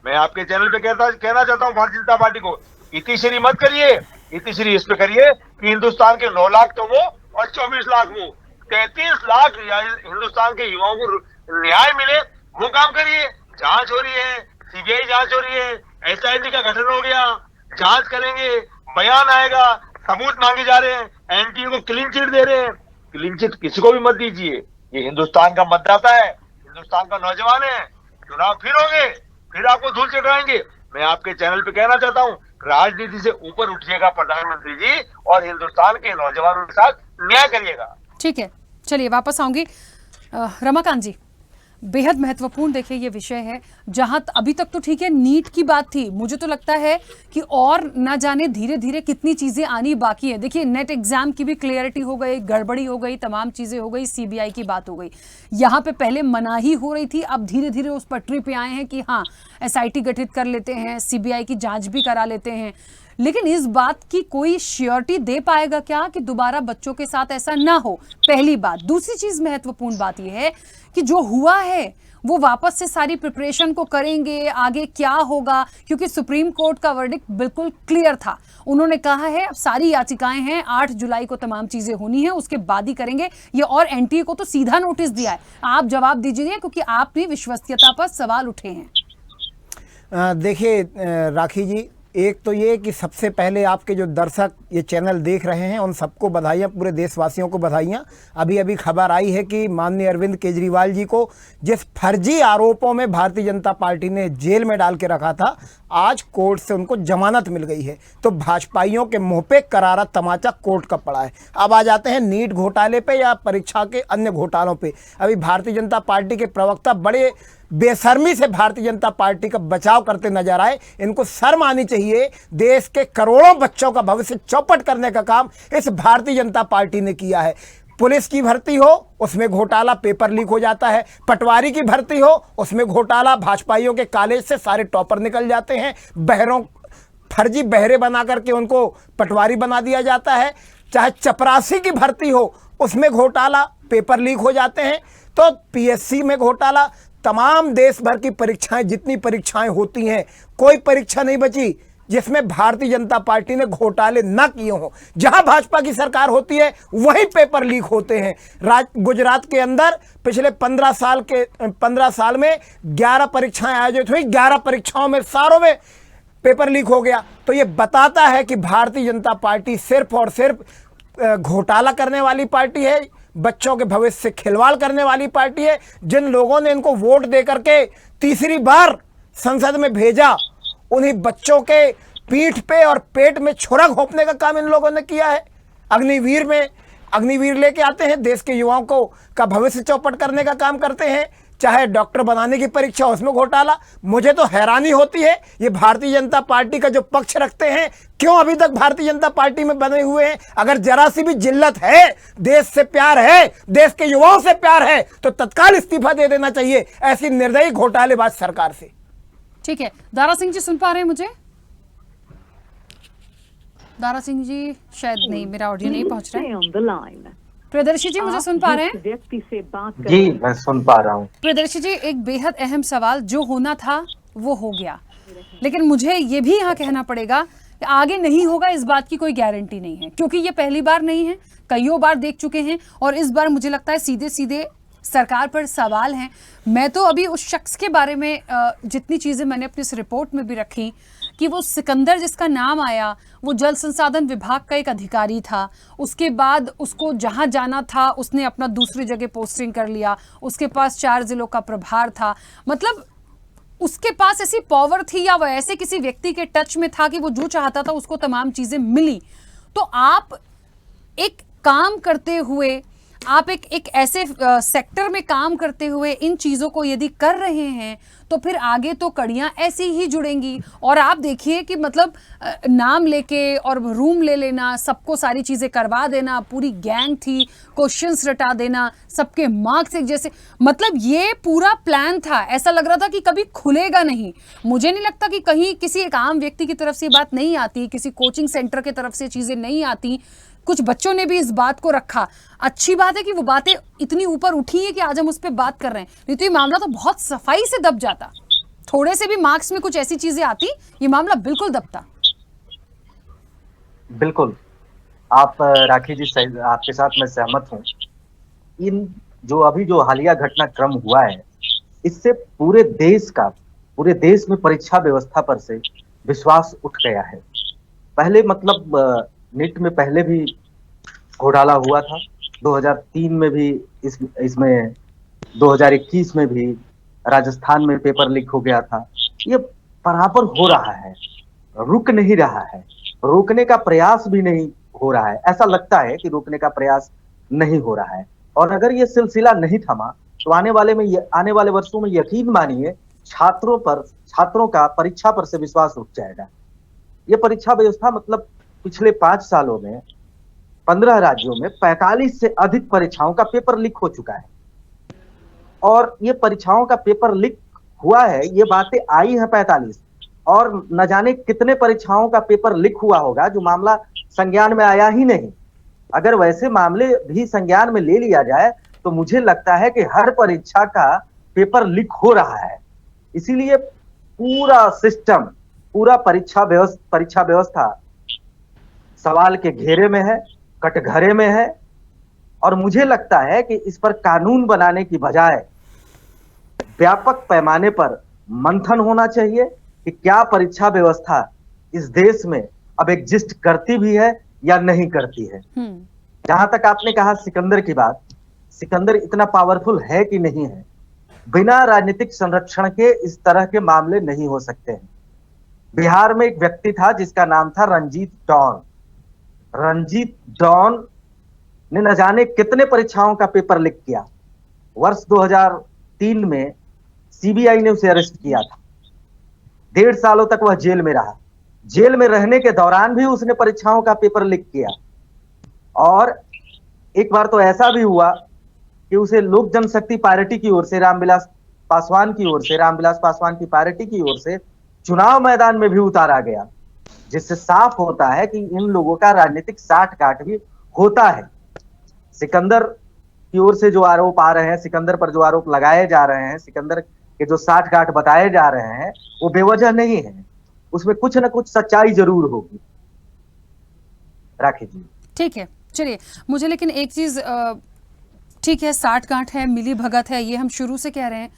Speaker 12: मैं आपके चैनल पे कहना चाहता हूँ भारतीय जनता पार्टी को, इतिश्री मत करिए। इतिश्री इस पे करिए कि हिंदुस्तान के 9 लाख तो वो और 24 लाख वो, 33 लाख हिंदुस्तान के युवाओं को न्याय मिले, वो काम करिए। जांच हो रही है, सीबीआई जांच हो रही है, एसआईटी का गठन हो गया, जांच करेंगे, बयान आएगा, सबूत मांगे जा रहे हैं, एनटीए को क्लीन चिट दे रहे हैं। क्लीन चिट किसी को भी मत दीजिए, ये हिंदुस्तान का मतदाता है, हिंदुस्तान का नौजवान है। चुनाव फिर होंगे, फिर आपको धूल चटाएंगे। मैं आपके चैनल पे कहना चाहता हूँ, राजनीति से ऊपर उठिएगा प्रधानमंत्री जी, और हिंदुस्तान के नौजवानों के साथ न्याय करिएगा।
Speaker 1: ठीक है, चलिए वापस आऊंगी। रमाकांत जी, बेहद महत्वपूर्ण देखिए ये विषय है, जहां अभी तक तो ठीक है नीट की बात थी, मुझे तो लगता है कि और ना जाने धीरे धीरे कितनी चीजें आनी बाकी है। देखिए नेट एग्जाम की भी क्लियरिटी हो गई, गड़बड़ी हो गई, तमाम चीजें हो गई, सीबीआई की बात हो गई। यहाँ पे पहले मनाही हो रही थी, अब धीरे धीरे उस पटरी पे आए हैं कि हाँ एसआईटी गठित कर लेते हैं, सीबीआई की जांच भी करा लेते हैं। लेकिन इस बात की कोई श्योरिटी दे पाएगा क्या कि दोबारा बच्चों के साथ ऐसा ना हो? पहली बात। दूसरी चीज महत्वपूर्ण बात यह है कि जो हुआ है वो वापस से सारी प्रिपरेशन को करेंगे, आगे क्या होगा, क्योंकि सुप्रीम कोर्ट का वर्डिक्ट बिल्कुल क्लियर था। उन्होंने कहा है अब सारी याचिकाएं हैं, 8 जुलाई को तमाम चीजें होनी है, उसके बाद ही करेंगे ये। और एनटीए को तो सीधा नोटिस दिया है, आप जवाब दीजिए क्योंकि आप भी विश्वसनीयता पर सवाल उठे हैं।
Speaker 10: देखिए राखी जी, एक तो ये कि सबसे पहले आपके जो दर्शक ये चैनल देख रहे हैं उन सबको बधाइयाँ, पूरे देशवासियों को बधाइयाँ। अभी अभी खबर आई है कि माननीय अरविंद केजरीवाल जी को जिस फर्जी आरोपों में भारतीय जनता पार्टी ने जेल में डाल के रखा था, आज कोर्ट से उनको जमानत मिल गई है। तो भाजपाइयों के मुंह पे करारा तमाचा कोर्ट का पड़ा है। अब आ जाते हैं नीट घोटाले पे या परीक्षा के अन्य घोटालों पे। अभी भारतीय जनता पार्टी के प्रवक्ता बड़े बेशर्मी से भारतीय जनता पार्टी का बचाव करते नजर आए। इनको शर्म आनी चाहिए। देश के करोड़ों बच्चों का भविष्य चौपट करने का काम इस भारतीय जनता पार्टी ने किया है। पुलिस की भर्ती हो उसमें घोटाला, पेपर लीक हो जाता है। पटवारी की भर्ती हो उसमें घोटाला, भाजपाइयों के कॉलेज से सारे टॉपर निकल जाते हैं। बहरों, फर्जी बहरे बना करके उनको पटवारी बना दिया जाता है। चाहे चपरासी की भर्ती हो उसमें घोटाला, पेपर लीक हो जाते हैं। तो पीएससी में घोटाला, तमाम देश भर की परीक्षाएं, जितनी परीक्षाएं होती हैं, कोई परीक्षा नहीं बची जिसमें भारतीय जनता पार्टी ने घोटाले न किए हों। जहां भाजपा की सरकार होती है वहीं पेपर लीक होते हैं। गुजरात के अंदर पिछले 15 साल में 11 परीक्षाएं आयोजित हुई, 11 परीक्षाओं में सारों में पेपर लीक हो गया। तो ये बताता है कि भारतीय जनता पार्टी सिर्फ और सिर्फ घोटाला करने वाली पार्टी है, बच्चों के भविष्य से खिलवाड़ करने वाली पार्टी है। जिन लोगों ने इनको वोट दे करके तीसरी बार संसद में भेजा, उन्हीं बच्चों के पीठ पे और पेट में छुरा घोंपने का काम इन लोगों ने किया है। अग्निवीर लेके आते हैं, देश के युवाओं को का भविष्य चौपट करने का काम करते हैं। चाहे डॉक्टर बनाने की परीक्षा, उसमें घोटाला। मुझे तो हैरानी होती है ये भारतीय जनता पार्टी का जो पक्ष रखते हैं, क्यों अभी तक भारतीय जनता पार्टी में बने हुए हैं। अगर जरा सी भी जिल्लत है, देश से प्यार है, देश के युवाओं से प्यार है, तो तत्काल इस्तीफा दे देना चाहिए ऐसी निर्दयी घोटालेबाज सरकार से।
Speaker 1: ठीक है, दारा सिंह जी सुन पा रहे हैं मुझे? दारा सिंह जी शायद नहीं, मेरा ऑडियो नहीं पहुंच रहा है। प्रियदर्शी जी मुझे सुन पा रहे हैं?
Speaker 13: व्यक्ति से बात जी मैं सुन पा रहा हूँ।
Speaker 1: प्रियदर्शी जी, एक बेहद अहम सवाल, जो होना था वो हो गया, लेकिन मुझे ये भी यहाँ कहना पड़ेगा कि आगे नहीं होगा इस बात की कोई गारंटी नहीं है, क्योंकि ये पहली बार नहीं है, कईयों बार देख चुके हैं। और इस बार मुझे लगता है सीधे सीधे सरकार पर सवाल हैं। मैं तो अभी उस शख्स के बारे में जितनी चीज़ें मैंने अपनी इस रिपोर्ट में भी रखी कि वो सिकंदर जिसका नाम आया, वो जल संसाधन विभाग का एक अधिकारी था। उसके बाद उसको जहाँ जाना था उसने अपना दूसरी जगह पोस्टिंग कर लिया। उसके पास 4 जिलों का प्रभार था। मतलब उसके पास ऐसी पावर थी या वह ऐसे किसी व्यक्ति के टच में था कि वो जो चाहता था उसको तमाम चीज़ें मिली। तो आप एक काम करते हुए, आप एक ऐसे सेक्टर में काम करते हुए इन चीज़ों को यदि कर रहे हैं तो फिर आगे तो कड़ियाँ ऐसी ही जुड़ेंगी। और आप देखिए कि मतलब नाम लेके और रूम ले लेना, सबको सारी चीज़ें करवा देना, पूरी गैंग थी, क्वेश्चंस रटा देना, सबके मार्क्स एक जैसे, मतलब ये पूरा प्लान था। ऐसा लग रहा था कि कभी खुलेगा नहीं। मुझे नहीं लगता कि कहीं किसी एक आम व्यक्ति की तरफ से ये बात नहीं आती, किसी कोचिंग सेंटर की तरफ से चीज़ें नहीं आती। कुछ बच्चों ने भी इस बात को रखा। अच्छी बात है कि वो बातें इतनी ऊपर उठी है कि आज हम उस पर बात कर रहे हैं, नहीं तो ये मामला तो बहुत सफाई से दब जाता। थोड़े से भी मार्क्स में कुछ ऐसी चीजें आती, ये मामला बिल्कुल दबता।
Speaker 13: बिल्कुल, आप राखी जी सही, आपके साथ मैं सहमत हूँ। इन जो हालिया घटनाक्रम हुआ है, इससे पूरे देश में परीक्षा व्यवस्था पर से विश्वास उठ गया है। पहले मतलब नीट में पहले भी घोटाला हुआ था, 2003 में भी, इसमें 2021 में भी राजस्थान में पेपर लीक हो गया था। ये बराबर हो रहा है, रुक नहीं रहा है, रोकने का प्रयास भी नहीं हो रहा है। ऐसा लगता है कि रोकने का प्रयास नहीं हो रहा है। और अगर ये सिलसिला नहीं थमा तो आने वाले वर्षों में यकीन मानिए छात्रों का परीक्षा पर से विश्वास उठ जाएगा। ये परीक्षा व्यवस्था मतलब पिछले 5 सालों में 15 राज्यों में 45 से अधिक परीक्षाओं का पेपर लीक हो चुका है। और ये परीक्षाओं का पेपर लीक हुआ है, ये बातें आई हैं 45, और न जाने कितने परीक्षाओं का पेपर लीक हुआ होगा जो मामला संज्ञान में आया ही नहीं। अगर वैसे मामले भी संज्ञान में ले लिया जाए तो मुझे लगता है कि हर परीक्षा का पेपर लीक हो रहा है। इसीलिए पूरा सिस्टम, पूरा परीक्षा व्यवस्था सवाल के घेरे में है, कटघरे में है। और मुझे लगता है कि इस पर कानून बनाने की बजाय व्यापक पैमाने पर मंथन होना चाहिए कि क्या परीक्षा व्यवस्था इस देश में अब एग्जिस्ट करती भी है या नहीं करती है। जहां तक आपने कहा सिकंदर की बात, सिकंदर इतना पावरफुल है कि नहीं है, बिना राजनीतिक संरक्षण के इस तरह के मामले नहीं हो सकते हैं। बिहार में एक व्यक्ति था जिसका नाम था रंजीत डॉन। रंजीत डॉन ने न जाने कितने परीक्षाओं का पेपर लीक किया। वर्ष 2003 में सीबीआई ने उसे अरेस्ट किया था। 1.5 सालों तक वह जेल में रहा। जेल में रहने के दौरान भी उसने परीक्षाओं का पेपर लीक किया। और एक बार तो ऐसा भी हुआ कि उसे लोक जनशक्ति पार्टी की ओर से, रामविलास पासवान की ओर से, रामविलास पासवान की पार्टी की ओर से चुनाव मैदान में भी उतारा गया, जिससे साफ होता है कि इन लोगों का राजनीतिक साठगांठ भी होता है। सिकंदर की ओर से जो आरोप आ रहे हैं, सिकंदर पर जो आरोप लगाए जा रहे हैं, सिकंदर के जो साठगांठ बताए जा रहे हैं, वो बेवजह नहीं है, उसमें कुछ न कुछ सच्चाई जरूर होगी। राखी जी
Speaker 1: ठीक है, चलिए मुझे लेकिन एक चीज, ठीक है साठगांठ है, मिली भगत है, ये हम शुरू से कह रहे हैं,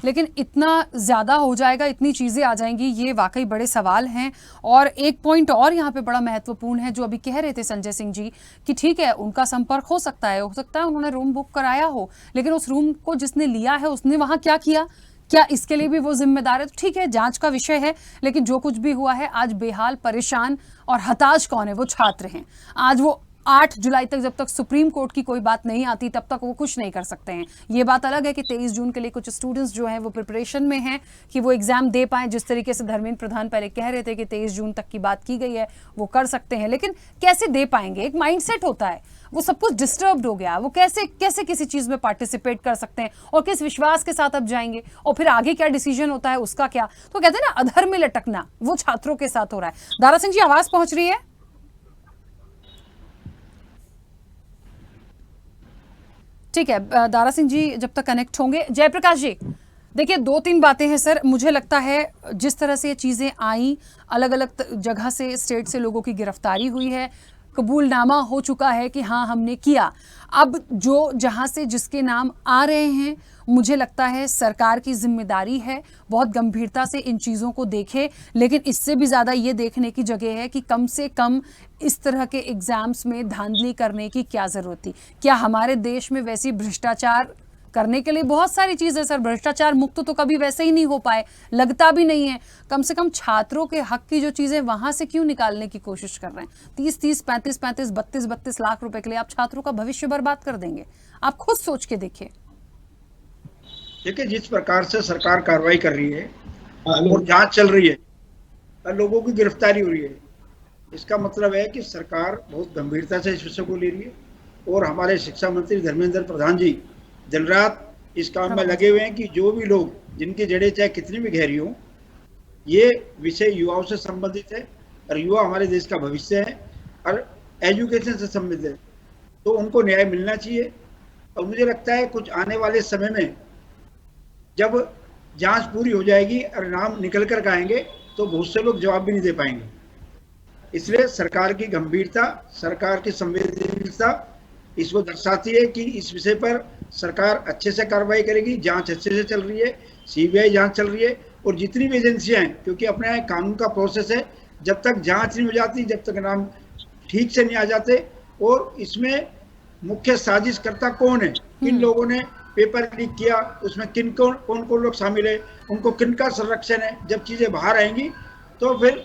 Speaker 1: लेकिन इतना ज्यादा हो जाएगा, इतनी चीजें आ जाएंगी, ये वाकई बड़े सवाल हैं। और एक पॉइंट और यहाँ पे बड़ा महत्वपूर्ण है जो अभी कह रहे थे संजय सिंह जी कि ठीक है उनका संपर्क हो सकता है उन्होंने रूम बुक कराया हो, लेकिन उस रूम को जिसने लिया है उसने वहां क्या किया, क्या इसके लिए भी वो जिम्मेदार है? तो ठीक है जांच का विषय है, लेकिन जो कुछ भी हुआ है आज बेहाल, परेशान और हताश कौन है? वो छात्र हैं। आज वो 8 जुलाई तक जब तक सुप्रीम कोर्ट की कोई बात नहीं आती तब तक वो कुछ नहीं कर सकते हैं। ये बात अलग है कि 23 जून के लिए कुछ स्टूडेंट्स जो हैं वो प्रिपरेशन में हैं कि वो एग्जाम दे पाएं। जिस तरीके से धर्मेंद्र प्रधान पहले कह रहे थे कि 23 जून तक की बात की गई है, वो कर सकते हैं, लेकिन कैसे दे पाएंगे? एक माइंडसेट होता है, वो सब कुछ डिस्टर्ब्ड हो गया। वो कैसे कैसे किसी चीज में पार्टिसिपेट कर सकते हैं और किस विश्वास के साथ अब जाएंगे, और फिर आगे क्या डिसीजन होता है उसका क्या? तो कहते हैं ना अधर में लटकना, वो छात्रों के साथ हो रहा है। दारा सिंह जी आवाज पहुंच रही है? ठीक है, दारा सिंह जी जब तक कनेक्ट होंगे। जयप्रकाश जी देखिए 2-3 बातें हैं सर। मुझे लगता है जिस तरह से ये चीज़ें आई, अलग अलग जगह से, स्टेट से लोगों की गिरफ्तारी हुई है, कबूलनामा हो चुका है कि हाँ हमने किया। अब जो जहाँ से जिसके नाम आ रहे हैं, मुझे लगता है सरकार की जिम्मेदारी है बहुत गंभीरता से इन चीज़ों को देखे, लेकिन इससे भी ज़्यादा ये देखने की जगह है कि कम से कम इस तरह के एग्ज़ाम्स में धांधली करने की क्या ज़रूरत थी? क्या हमारे देश में वैसी भ्रष्टाचार करने के लिए बहुत सारी चीज़ें सर, भ्रष्टाचार मुक्त तो कभी वैसे ही नहीं हो पाए, लगता भी नहीं है। कम से कम छात्रों के हक की जो चीज़ें वहाँ से क्यों निकालने की कोशिश कर रहे हैं? 30-30, 35-35, 32-32 लाख रुपए के लिए आप छात्रों का भविष्य बर्बाद कर देंगे। आप खुद सोच के देखिए।
Speaker 9: देखिए जिस प्रकार से सरकार कार्रवाई कर रही है और जांच चल रही है और लोगों की गिरफ्तारी हो रही है, इसका मतलब है कि सरकार बहुत गंभीरता से इस विषय को ले रही है। और हमारे शिक्षा मंत्री धर्मेंद्र प्रधान जी दिन रात इस काम में लगे हुए हैं कि जो भी लोग जिनकी जड़ें चाहे कितनी भी गहरी हो, ये विषय युवाओं से संबंधित है और युवा हमारे देश का भविष्य है और एजुकेशन से संबंधित है, तो उनको न्याय मिलना चाहिए। और मुझे लगता है कुछ आने वाले समय में जब जांच पूरी हो जाएगी और नाम निकल कर आएंगे तो बहुत से लोग जवाब भी नहीं दे पाएंगे। इसलिए सरकार की गंभीरता, सरकार की संवेदनशीलता इसको दर्शाती है कि इस विषय पर सरकार अच्छे से कार्रवाई करेगी। जांच अच्छे से चल रही है, सीबीआई जांच चल रही है और जितनी भी एजेंसियां हैं, क्योंकि अपने कानून का प्रोसेस है, जब तक जांच नहीं हो जाती, जब तक नाम ठीक से नहीं आ जाते, और इसमें मुख्य साजिशकर्ता कौन है, किन लोगों ने पेपर लीक किया, उसमें कौन कौन लोग शामिल है, उनको किन का संरक्षण है, जब चीजें बाहर आएंगी तो फिर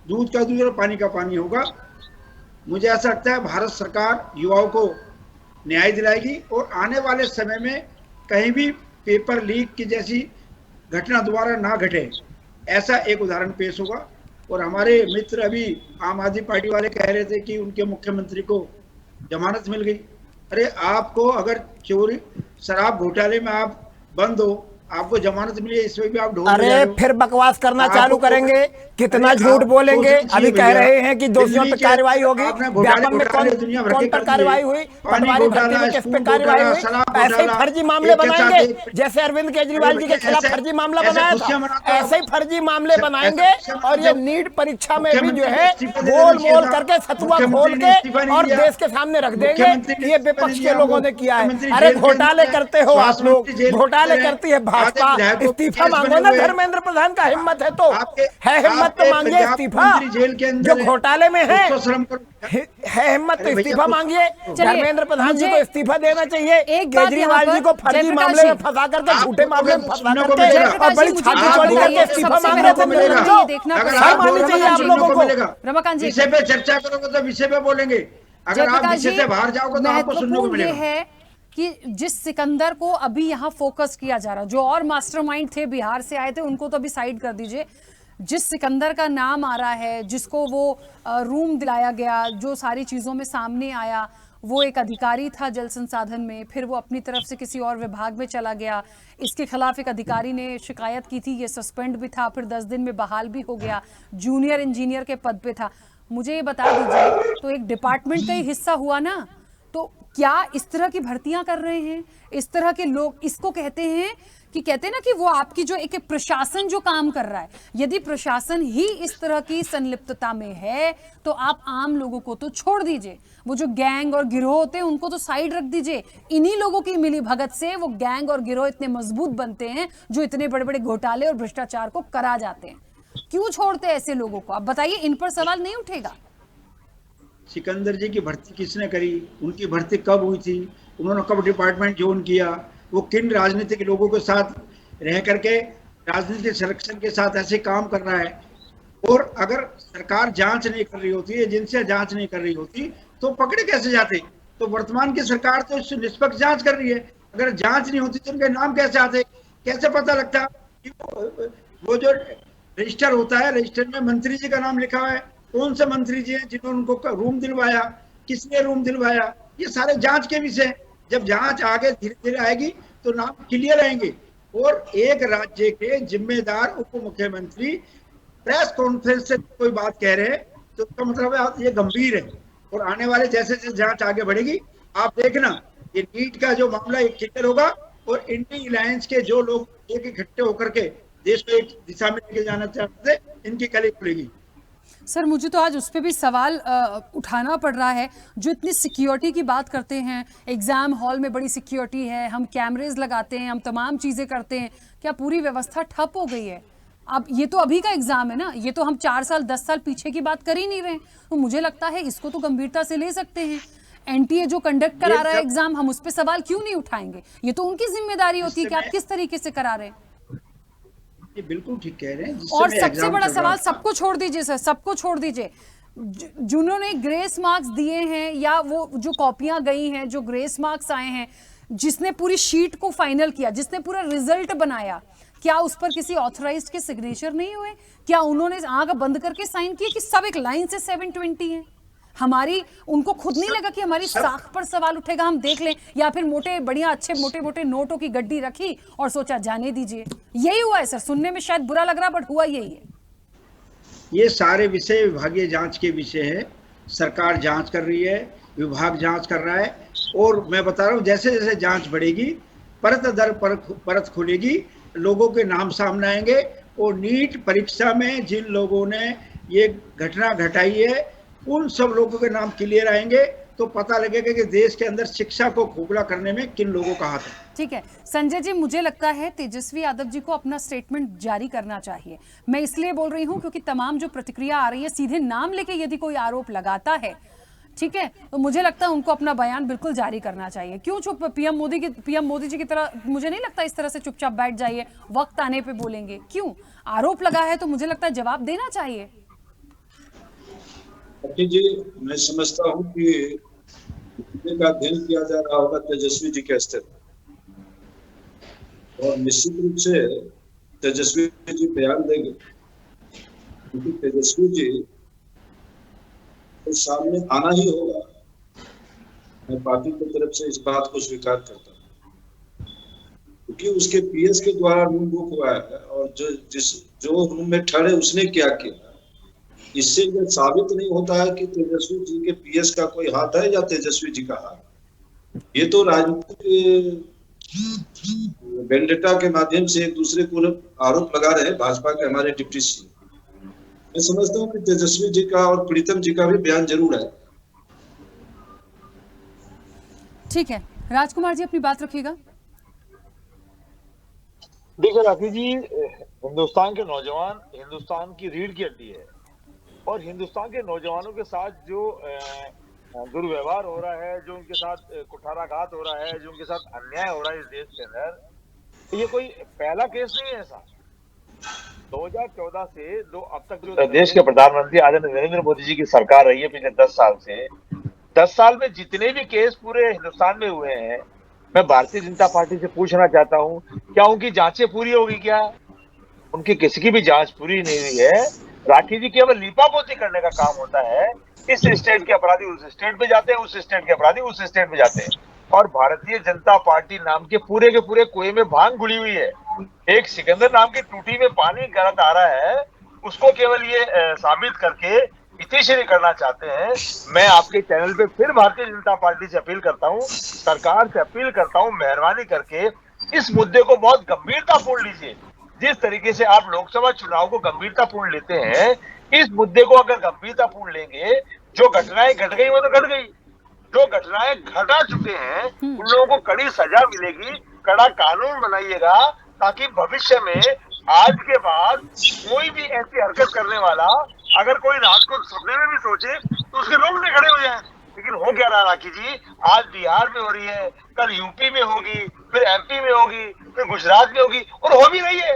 Speaker 9: दूध का दूध और पानी का पानी होगा। मुझे ऐसा लगता है भारत सरकार युवाओं को न्याय दिलाएगी और आने वाले समय में कहीं भी पेपर लीक की जैसी घटना दोबारा ना घटे, ऐसा एक उदाहरण पेश होगा। और हमारे मित्र अभी आम आदमी पार्टी वाले कह रहे थे कि उनके मुख्यमंत्री को जमानत मिल गई। अरे आपको अगर चोरी शराब घोटाले में आप बंद हो, आपको जमानत मिली है, इसमें भी आप ढोल
Speaker 10: अरे फिर बकवास करना चालू करेंगे, कितना झूठ बोलेंगे। अभी कह रहे हैं कि दोषियों पर कार्रवाई होगी, व्यापम में कौन पर कार्रवाई हुई, पटवारी भर्ती में किस पे कार्रवाई हुई? ऐसे ही फर्जी मामले बनाएंगे जैसे अरविंद केजरीवाल जी के खिलाफ फर्जी मामला बनाया था, ऐसे ही फर्जी मामले बनाएंगे। और ये नीट परीक्षा में भी जो है गोल मोल करके सतुआ खोल के और देश के सामने रख देंगे, ये विपक्ष के लोगों ने किया है। अरे घोटाले करते हो आप लोग, घोटाले करती है भाजपा, इस्तीफा मांगो ना धर्मेंद्र प्रधान का, हिम्मत है तो, है हिम्मत तो मांगिए इस्तीफा।
Speaker 9: जेल के अंदर
Speaker 10: जो घोटाले में है हिम्मत तो
Speaker 9: अरे
Speaker 10: इस्तीफा मांगिए। धर्मेंद्र प्रधान जी को इस्तीफा देना चाहिए।
Speaker 1: एक बात
Speaker 10: केजरीवाल जी को फर्जी मामले में फंसा करके, झूठे मामले में फंसा करके और बड़ी छाती चोरी करके इस्तीफा मांग रहे थे। शर्म आनी चाहिए आप लोगों को।
Speaker 1: रमाकांत जी,
Speaker 9: विषय पे चर्चा करोगे तो विषय पे बोलेंगे, अगर आप विषय से बाहर जाओगे तो आपको सुनने को
Speaker 1: महत्वपूर्ण ये
Speaker 9: मिलेगा।
Speaker 1: है कि जिस सिकंदर को अभी यहाँ फोकस किया जा रहा, जो और मास्टरमाइंड थे बिहार से आए थे, उनको तो अभी साइड कर दीजिए। जिस सिकंदर का नाम आ रहा है, जिसको वो रूम दिलाया गया, जो सारी चीज़ों में सामने आया, वो एक अधिकारी था जल संसाधन में, फिर वो अपनी तरफ से किसी और विभाग में चला गया। इसके खिलाफ एक अधिकारी ने शिकायत की थी, ये सस्पेंड भी था, फिर 10 दिन में बहाल भी हो गया, जूनियर इंजीनियर के पद पे था। मुझे ये बता दीजिए, तो एक डिपार्टमेंट का ही हिस्सा हुआ ना, तो क्या इस तरह की भर्तियां कर रहे हैं इस तरह के लोग? इसको कहते हैं ना कि वो आपकी जो एक प्रशासन जो काम कर रहा है, यदि प्रशासन ही इस तरह की संलिप्तता में है तो आप आम लोगों को तो छोड़ दीजिए, वो जो गैंग और गिरोह होते हैं उनको तो साइड रख दीजिए। इन्हीं लोगों की मिली भगत से वो गैंग और गिरोह इतने मजबूत बनते हैं जो इतने बड़े बड़े घोटाले और भ्रष्टाचार को करा जाते हैं। क्यों छोड़ते हैं ऐसे लोगों को? आप बताइए, इन पर सवाल नहीं उठेगा?
Speaker 9: सिकंदर जी की भर्ती किसने करी, उनकी भर्ती कब हुई थी, उन्होंने कब डिपार्टमेंट ज्वाइन किया, वो किन राजनीतिक लोगों के साथ रह करके राजनीतिक संरक्षण के साथ ऐसे काम कर रहा है। और अगर सरकार जांच नहीं कर रही होती, एजेंसियां जांच नहीं कर रही होती तो पकड़े कैसे जाते? तो वर्तमान की सरकार तो इससे निष्पक्ष जांच कर रही है, अगर जांच नहीं होती तो उनके नाम कैसे आते, कैसे पता लगता कि वो जो रजिस्टर होता है, रजिस्टर में मंत्री जी का नाम लिखा हुआ है, कौन से मंत्री जी हैं जिन्होंने उनको रूम दिलवाया, किसने रूम दिलवाया, ये सारे जांच के विषय। जब जांच आगे धीरे धीरे आएगी तो नाम क्लियर आएंगे। और एक राज्य के जिम्मेदार उप मुख्यमंत्री प्रेस कॉन्फ्रेंस से कोई बात कह रहे हैं तो इसका मतलब है ये गंभीर है। और आने वाले जैसे जैसे जांच आगे बढ़ेगी, आप देखना ये नीट का जो मामला एक क्लियर होगा और इंडी अलायंस के जो लोग एक इकट्ठे होकर के देश को एक दिशा में लेके जाना चाहते थे, इनकी कली खुलेगी।
Speaker 1: सर, मुझे तो आज उस पर भी सवाल उठाना पड़ रहा है, जो इतनी सिक्योरिटी की बात करते हैं, एग्जाम हॉल में बड़ी सिक्योरिटी है, हम कैमरेज लगाते हैं, हम तमाम चीज़ें करते हैं, क्या पूरी व्यवस्था ठप हो गई है? अब ये तो अभी का एग्जाम है ना, ये तो हम 4 साल 10 साल पीछे की बात कर ही नहीं रहे। तो मुझे लगता है इसको तो गंभीरता से ले सकते हैं। एनटीए जो कंडक्ट करा रहा है एग्जाम, हम उस पर सवाल क्यों नहीं उठाएंगे? ये तो उनकी जिम्मेदारी होती है कि आप किस तरीके से करा रहे हैं।
Speaker 9: ये बिल्कुल ठीक कह रहे हैं।
Speaker 1: और सबसे बड़ा सवाल, सबको छोड़ दीजिए सर, सबको छोड़ दीजिए, जिन्होंने ग्रेस मार्क्स दिए हैं या वो जो कॉपियां गई हैं, जो ग्रेस मार्क्स आए हैं, जिसने पूरी शीट को फाइनल किया, जिसने पूरा रिजल्ट बनाया, क्या उस पर किसी ऑथराइज्ड के सिग्नेचर नहीं हुए? क्या उन्होंने आंख बंद करके साइन किए कि सब एक लाइन से 720 है? हमारी उनको खुद नहीं लगा कि हमारी साख पर सवाल उठेगा, हम देख लें, या फिर मोटे बढ़िया अच्छे मोटे मोटे नोटों की गड्डी रखी और सोचा जाने दीजिए? यही हुआ है सर। सुनने में शायद बुरा लग रहा, बट हुआ यही है।
Speaker 9: ये सारे विषय विभागीय जांच के विषय है। सरकार जांच कर रही है, विभाग जांच कर रहा है, और मैं बता रहा हूँ जैसे जैसे जांच बढ़ेगी, परत दर परत खुलेगी, लोगों के नाम सामने आएंगे। और नीट परीक्षा में जिन लोगों ने ये घटना घटाई है, उन सब लोगों के नाम क्लियर आएंगे तो पता लगेगा कि देश के अंदर शिक्षा को खोखला करने में किन लोगों का हाथ है।
Speaker 1: ठीक है संजय जी, मुझे लगता है तेजस्वी यादव जी को अपना स्टेटमेंट जारी करना चाहिए। मैं इसलिए बोल रही हूं क्योंकि तमाम जो प्रतिक्रिया आ रही है, सीधे नाम लेके यदि कोई आरोप लगाता है, ठीक है, तो मुझे लगता है उनको अपना बयान बिल्कुल जारी करना चाहिए। क्यों चुप पीएम मोदी जी की तरह, मुझे नहीं लगता इस तरह से चुपचाप बैठ जाइए, वक्त आने पे बोलेंगे। क्यों? आरोप लगा है तो मुझे लगता है जवाब देना चाहिए।
Speaker 11: जी, मैं समझता हूँ कि का अध्ययन किया जा रहा होगा तेजस्वी जी के स्तर और निश्चित रूप से तेजस्वी जी बयान देंगे, क्योंकि तेजस्वी जी तो सामने आना ही होगा। मैं पार्टी की तरफ से इस बात को स्वीकार करता हूँ, क्योंकि उसके पीएस के द्वारा रूम बुक हुआ है और जो रूम में ठहरे उसने क्या किया, इससे यह साबित नहीं होता है कि तेजस्वी जी के पीएस का कोई हाथ है या तेजस्वी जी का हाथ। ये तो राजनीतिक वेंडेटा के माध्यम से एक दूसरे को आरोप लगा रहे हैं भाजपा के हमारे डिप्टी सीएम। मैं समझता हूँ कि तेजस्वी जी का और प्रीतम जी का भी बयान जरूर है।
Speaker 1: ठीक है, राजकुमार जी अपनी बात रखिएगा।
Speaker 12: देखिए राखी जी, हिंदुस्तान के नौजवान हिंदुस्तान की रीढ़ की हड्डी है और हिंदुस्तान के नौजवानों के साथ जो दुर्व्यवहार हो रहा है, जो उनके साथ कुठाराघात हो रहा है, जो उनके साथ अन्याय हो रहा है इस देश के अंदर, ये कोई पहला केस नहीं है ऐसा। 2014 से अब तक जो देश के प्रधानमंत्री आदरणीय नरेंद्र मोदी जी की सरकार रही है पिछले 10 साल से, 10 साल में जितने भी केस पूरे हिंदुस्तान में हुए हैं, मैं भारतीय जनता पार्टी से पूछना चाहता हूं, क्या उनकी जांचें पूरी होगी? क्या उनकी किसी की भी जांच पूरी नहीं हुई है। राखी जी केवल लीपापोती करने का काम होता है। इस स्टेट के अपराधी उस स्टेट में जाते हैं, उस स्टेट के अपराधी उस स्टेट में जाते हैं, और भारतीय जनता पार्टी नाम के पूरे कुएं में भांग घुली हुई है। एक सिकंदर नाम की टूटी में पानी गलत आ रहा है, उसको केवल ये साबित करके इतिश्री करना चाहते हैं। मैं आपके चैनल पे फिर भारतीय जनता पार्टी से अपील करता हूं, सरकार से अपील करता हूं, मेहरबानी करके इस मुद्दे को बहुत गंभीरतापूर्ण लीजिए। जिस तरीके से आप लोकसभा चुनाव को गंभीरतापूर्ण लेते हैं, इस मुद्दे को अगर गंभीरतापूर्ण लेंगे, जो घटनाएं घट गई वो तो घट गई, जो घटनाएं घटा चुके हैं उन लोगों को कड़ी सजा मिलेगी, कड़ा कानून बनाइएगा, ताकि भविष्य में आज के बाद कोई भी ऐसी हरकत करने वाला अगर कोई रात को सपने में भी सोचे तो उसके रोकने खड़े हो जाए। लेकिन हो क्या रहा राखी जी, आज बिहार में हो रही है, कल यूपी में होगी, फिर एमपी में होगी, फिर गुजरात में होगी, और हो भी रही है।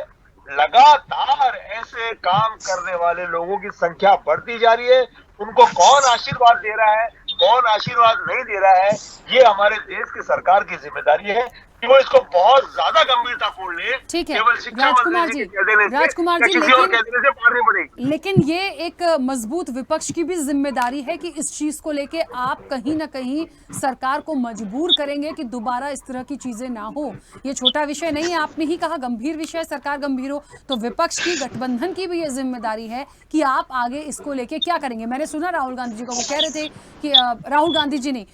Speaker 12: लगातार ऐसे काम करने वाले लोगों की संख्या बढ़ती जा रही है। उनको कौन आशीर्वाद दे रहा है, कौन आशीर्वाद नहीं दे रहा है, ये हमारे देश की सरकार की जिम्मेदारी है कि वो इसको बहुत ज्यादा गंभीरतापूर्ण ले।
Speaker 1: ठीक है
Speaker 12: केवल शिक्षा
Speaker 1: राजकुमार
Speaker 12: मंत्री
Speaker 1: जी,
Speaker 12: के कह देने से
Speaker 1: राजकुमार
Speaker 12: या
Speaker 1: जी,
Speaker 12: किसी और कह देने से पार नहीं पड़ेगी।
Speaker 1: लेकिन ये एक मजबूत विपक्ष की भी जिम्मेदारी है कि इस चीज को लेके आप कहीं ना कहीं सरकार को मजबूर करेंगे कि दोबारा इस तरह की चीजें ना हो। ये छोटा विषय नहीं है, आपने ही कहा गंभीर विषय, सरकार गंभीर हो, तो विपक्ष की, गठबंधन की भी ये जिम्मेदारी है कि आप आगे इसको लेके क्या करेंगे। मैंने सुना राहुल गांधी जी को, वो कह रहे थे कि राहुल गांधी जी ने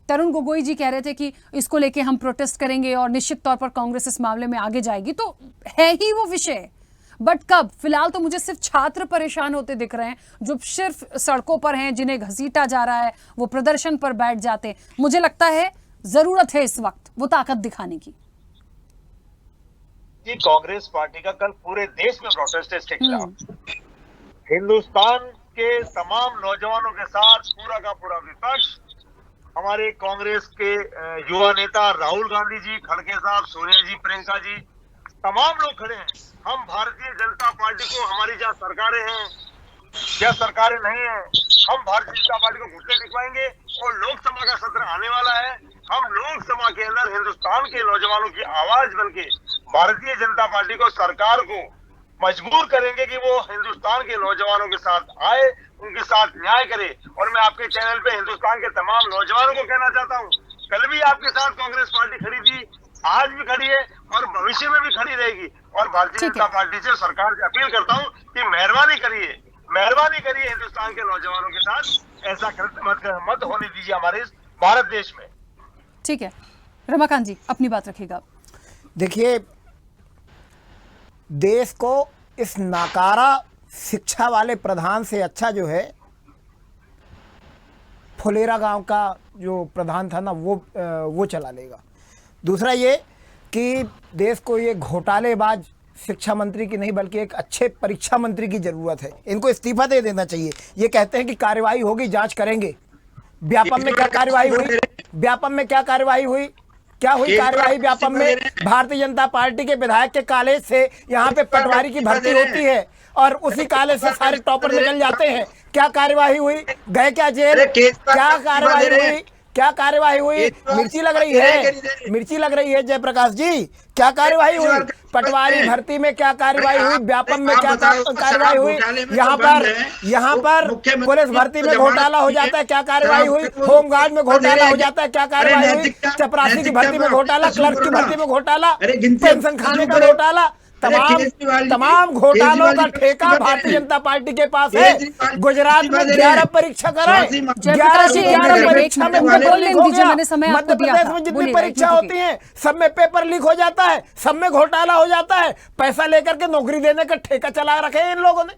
Speaker 1: तरुण गोगोई जी कह रहे थे कि इसको लेके हम प्रोटेस्ट करेंगे और निश्चित तौर पर कांग्रेस इस मामले में आगे जाएगी। तो है ही वो विषय, बट कब? फिलहाल तो मुझे सिर्फ छात्र परेशान होते दिख रहे हैं, जो सिर्फ सड़कों पर हैं, जिन्हें घसीटा जा रहा है, वो प्रदर्शन पर बैठ जाते हैं। मुझे लगता है जरूरत है इस वक्त वो ताकत दिखाने की।
Speaker 12: जी, कांग्रेस पार्टी का कल पूरे देश में प्रोटेस्ट है इसके खिलाफ। हिंदुस्तान के तमाम नौजवानों के साथ पूरा का पूरा विपक्ष, हमारे कांग्रेस के युवा नेता राहुल गांधी जी, खड़गे साहब, सोनिया जी, प्रियंका जी, तमाम लोग खड़े हैं। हम भारतीय जनता पार्टी को, हमारी जहाँ सरकारें हैं या सरकारें नहीं है, हम भारतीय जनता पार्टी को घुटने टिकवाएंगे। और लोकसभा का सत्र आने वाला है, हम लोकसभा के अंदर हिंदुस्तान के नौजवानों की आवाज बनके भारतीय जनता पार्टी को, सरकार को मजबूर करेंगे कि वो हिंदुस्तान के नौजवानों के साथ आए, उनके साथ न्याय करे। और मैं आपके चैनल पे हिंदुस्तान के तमाम नौजवानों को कहना चाहता हूँ, कल भी आपके साथ कांग्रेस पार्टी खड़ी थी, आज भी खड़ी है और भविष्य में भी खड़ी रहेगी। और भारतीय जनता पार्टी से, सरकार से अपील करता हूँ कि मेहरबानी करिए हिंदुस्तान के नौजवानों के साथ ऐसा मत होने दीजिए हमारे इस भारत देश में।
Speaker 1: ठीक है, रमाकांत जी अपनी बात रखिएगा।
Speaker 10: देखिए, देश को इस नाकारा शिक्षा वाले प्रधान से अच्छा जो है फुलेरा गांव का जो प्रधान था ना, वो चला लेगा। दूसरा ये कि देश को ये घोटालेबाज शिक्षा मंत्री की नहीं बल्कि एक अच्छे परीक्षा मंत्री की जरूरत है। इनको इस्तीफा दे देना चाहिए। ये कहते हैं कि कार्रवाई होगी, जांच करेंगे। व्यापम में क्या कार्रवाई हुई? व्यापम में क्या कार्रवाई हुई? क्या हुई कार्रवाई व्यापम में? भारतीय जनता पार्टी के विधायक के कॉलेज से यहाँ पे पटवारी की भर्ती होती है और उसी कॉलेज से सारे टॉपर निकल जाते हैं। क्या कार्रवाई हुई? गए क्या जेल? क्या कार्रवाई हुई? क्या कार्रवाई हुई? मिर्ची लग रही है, मिर्ची लग रही है जयप्रकाश जी। क्या कार्रवाई हुई? पटवारी भर्ती में क्या कार्रवाई हुई? व्यापम में क्या कार्रवाई हुई? यहाँ पर पुलिस भर्ती में घोटाला हो जाता है, क्या कार्रवाई हुई? होमगार्ड में घोटाला हो जाता है, क्या कार्रवाई हुई? चपरासी की भर्ती में घोटाला, क्लर्क की भर्ती में घोटाला, पेंशन खाने का घोटाला, तमाम घोटालों का ठेका भारतीय जनता पार्टी के पास है। गुजरात में 11 परीक्षा कराए, 11 परीक्षा में मध्य प्रदेश में जितनी परीक्षा होती है सब में पेपर लीक हो जाता है, सब में घोटाला हो जाता है। पैसा लेकर के नौकरी देने का ठेका चला रखे हैं इन लोगों ने।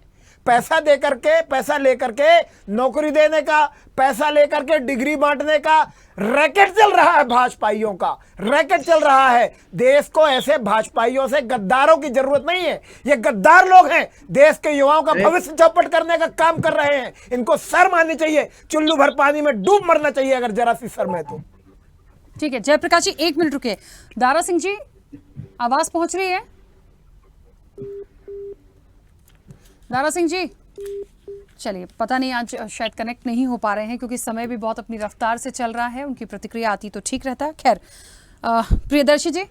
Speaker 10: पैसा लेकर के नौकरी देने का, पैसा लेकर के डिग्री बांटने का रैकेट चल रहा है, भाजपाइयों का रैकेट चल रहा है। देश को ऐसे भाजपाइयों से, गद्दारों की जरूरत नहीं है। ये गद्दार लोग हैं, देश के युवाओं का भविष्य चौपट करने का काम कर रहे हैं। इनको शर्म आनी चाहिए, चुल्लू भर पानी में डूब मरना चाहिए अगर जरा सी शर्म है तो।
Speaker 1: ठीक है जयप्रकाश जी, 1 मिनट रुके। दारा सिंह जी, आवाज पहुंच रही है? दारा सिंह जी, चलिए पता नहीं आज शायद कनेक्ट नहीं हो पा रहे हैं क्योंकि समय भी बहुत अपनी रफ्तार से चल रहा है। उनकी प्रतिक्रिया आती तो ठीक रहता। खैर प्रियदर्शी जी,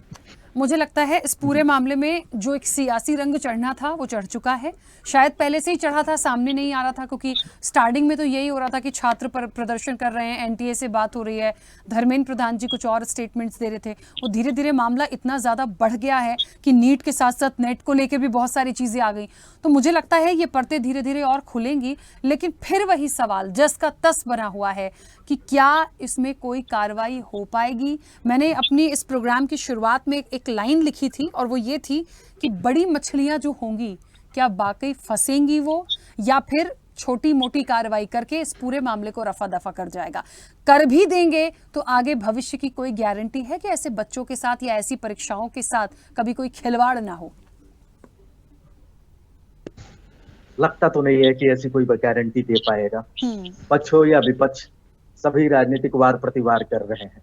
Speaker 1: मुझे लगता है इस पूरे मामले में जो एक सियासी रंग चढ़ना था वो चढ़ चुका है। शायद पहले से ही चढ़ा था, सामने नहीं आ रहा था क्योंकि स्टार्टिंग में तो यही हो रहा था कि छात्र प्रदर्शन कर रहे हैं, एनटीए से बात हो रही है, धर्मेंद्र प्रधान जी कुछ और स्टेटमेंट्स दे रहे थे। वो धीरे धीरे मामला इतना ज़्यादा बढ़ गया है कि नीट के साथ साथ नेट को लेकर भी बहुत सारी चीज़ें आ गई। तो मुझे लगता है ये परतें धीरे धीरे और खुलेंगी, लेकिन फिर वही सवाल जस का तस बना हुआ है कि क्या इसमें कोई कार्रवाई हो पाएगी। मैंने अपनी इस प्रोग्राम की शुरुआत में एक लाइन लिखी थी और वो ये थी कि बड़ी मछलियां जो होंगी क्या वाकई फंसेंगी वो, या फिर छोटी मोटी कार्रवाई करके इस पूरे मामले को रफा दफा कर जाएगा। कर भी देंगे तो आगे भविष्य की कोई गारंटी है कि ऐसे बच्चों के साथ या ऐसी परीक्षाओं के साथ कभी कोई खिलवाड़ ना हो?
Speaker 13: लगता तो नहीं है कि ऐसी कोई गारंटी दे पाएगा। पक्ष हो या विपक्ष, सभी राजनीतिक वार प्रतिवार कर रहे हैं।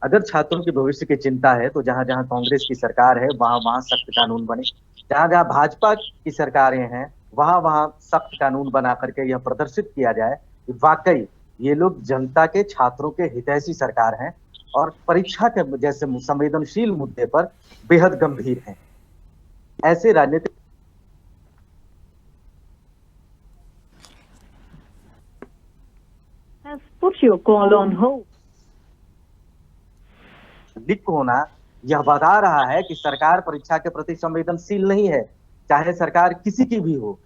Speaker 13: अगर छात्रों के भविष्य की चिंता है तो जहां जहां कांग्रेस की सरकार है वहां वहां सख्त कानून बने, जहां जहां भाजपा की सरकारें हैं वहां वहां सख्त कानून बना करके यह प्रदर्शित किया जाए कि वाकई ये लोग जनता के, छात्रों के हितैषी सरकार हैं और परीक्षा के जैसे संवेदनशील मुद्दे पर बेहद गंभीर हैं। ऐसे राजनीतिक लीक होना यह बता रहा है कि सरकार परीक्षा के प्रति संवेदनशील नहीं है, चाहे सरकार किसी की भी हो।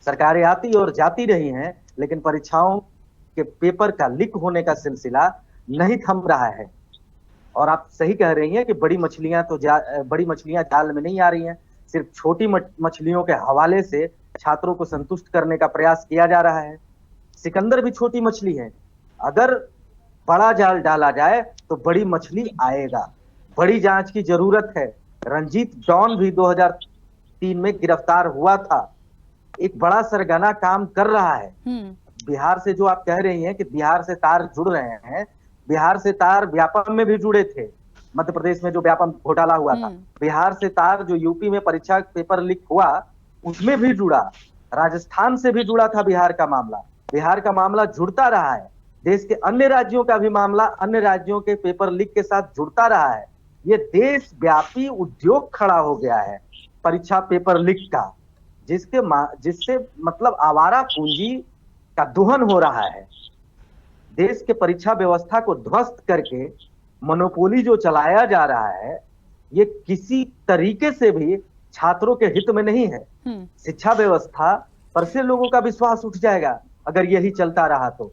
Speaker 13: सरकारें आती और जाती रही हैं, लेकिन परीक्षाओं के पेपर का लीक होने का सिलसिला नहीं थम रहा है। और आप सही कह रही हैं कि बड़ी मछलियां जाल में नहीं आ रही हैं, सिर्फ छोटी मछलियों के हवाले से छात्रों को संतुष्ट करने का प्रयास किया जा रहा है। सिकंदर भी छोटी मछली है, अगर बड़ा जाल डाला जाए तो बड़ी मछली आएगा। बड़ी जांच की जरूरत है। रंजीत जॉन भी 2003 में गिरफ्तार हुआ था, एक बड़ा सरगना काम कर रहा है। बिहार से जो आप कह रही हैं कि बिहार से तार जुड़ रहे हैं, बिहार से तार व्यापम में भी जुड़े थे। मध्य प्रदेश में जो व्यापम घोटाला हुआ था, बिहार से तार जो यूपी में परीक्षा पेपर लीक हुआ उसमें भी जुड़ा, राजस्थान से भी जुड़ा था बिहार का मामला। बिहार का मामला जुड़ता रहा है, देश के अन्य राज्यों का भी मामला अन्य राज्यों के पेपर लीक के साथ जुड़ता रहा है। ये देशव्यापी उद्योग खड़ा हो गया है परीक्षा पेपर लीक का, जिससे मतलब आवारा पूंजी का दोहन हो रहा है। देश के परीक्षा व्यवस्था को ध्वस्त करके मोनोपोली जो चलाया जा रहा है, ये किसी तरीके से भी छात्रों के हित में नहीं है। शिक्षा व्यवस्था पर से लोगों का विश्वास उठ जाएगा अगर यही चलता रहा तो।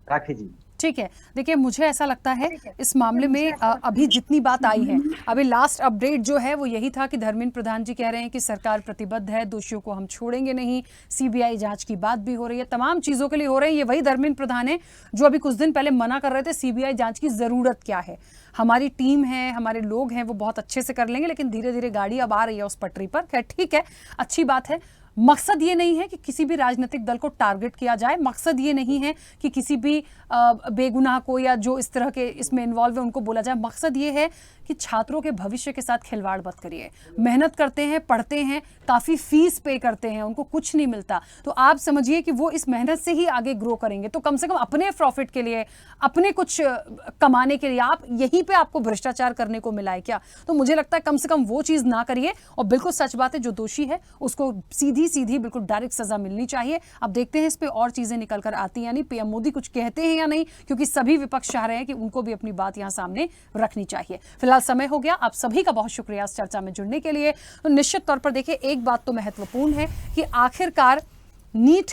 Speaker 13: राखी जी,
Speaker 1: ठीक है, देखिए मुझे ऐसा लगता है इस मामले में अभी जितनी बात आई है, अभी लास्ट अपडेट जो है वो यही था कि धर्मेंद्र प्रधान जी कह रहे हैं कि सरकार प्रतिबद्ध है, दोषियों को हम छोड़ेंगे नहीं, सीबीआई जांच की बात भी हो रही है, तमाम चीज़ों के लिए हो रहे हैं। ये वही धर्मेंद्र प्रधान है जो अभी कुछ दिन पहले मना कर रहे थे सीबीआई जांच की ज़रूरत क्या है, हमारी टीम है, हमारे लोग हैं, वो बहुत अच्छे से कर लेंगे। लेकिन धीरे धीरे गाड़ी अब आ रही है उस पटरी पर। खैर ठीक है, अच्छी बात है। मकसद ये नहीं है कि किसी भी राजनीतिक दल को टारगेट किया जाए, मकसद ये नहीं है कि किसी भी बेगुनाह को या जो इस तरह के इसमें इन्वॉल्व है उनको बोला जाए। मकसद ये है कि छात्रों के भविष्य के साथ खिलवाड़ मत करिए। मेहनत करते हैं, पढ़ते हैं, काफ़ी फीस पे करते हैं, उनको कुछ नहीं मिलता, तो आप समझिए कि वो इस मेहनत से ही आगे ग्रो करेंगे। तो कम से कम अपने प्रॉफिट के लिए, अपने कुछ कमाने के लिए आप यहीं पे आपको भ्रष्टाचार करने को मिला है क्या? तो मुझे लगता है कम से कम वो चीज़ ना करिए। और बिल्कुल सच बात है, जो दोषी है उसको सीधी बिल्कुल डायरेक्ट सजा मिलनी चाहिए। अब देखते हैं इस पे और चीजें निकल कर आती हैं या नहीं, पीएम मोदी कुछ कहते हैं या नहीं, क्योंकि सभी विपक्ष चाह रहे हैं कि उनको भी अपनी बात यहां सामने रखनी चाहिए। फिलहाल समय हो गया। आप सभी का बहुत शुक्रिया इस चर्चा में जुड़ने के लिए। तो निश्चित तौर पर देखिए, एक बात तो महत्वपूर्ण है कि आखिरकार नीट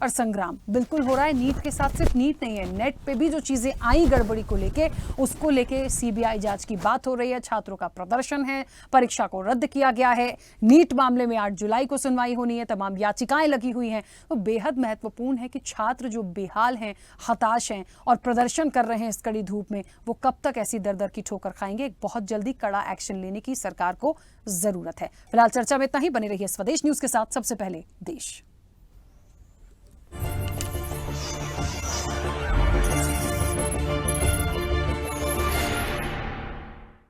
Speaker 1: और संग्राम बिल्कुल हो रहा है। नीट के साथ सिर्फ नीट नहीं है, नेट पे भी जो चीजें आई गड़बड़ी को लेके, उसको लेके सीबीआई जांच की बात हो रही है। छात्रों का प्रदर्शन है, परीक्षा को रद्द किया गया है, नीट मामले में 8 जुलाई को सुनवाई होनी है, तमाम याचिकाएं लगी हुई हैं। तो बेहद महत्वपूर्ण है कि छात्र जो बेहाल हैं, हताश हैं और प्रदर्शन कर रहे हैं इस कड़ी धूप में, वो कब तक ऐसी दर-दर की ठोकर खाएंगे। बहुत जल्दी कड़ा एक्शन लेने की सरकार को जरूरत है। फिलहाल चर्चा में इतना ही। बने रहिए स्वदेश न्यूज के साथ। सबसे पहले देश।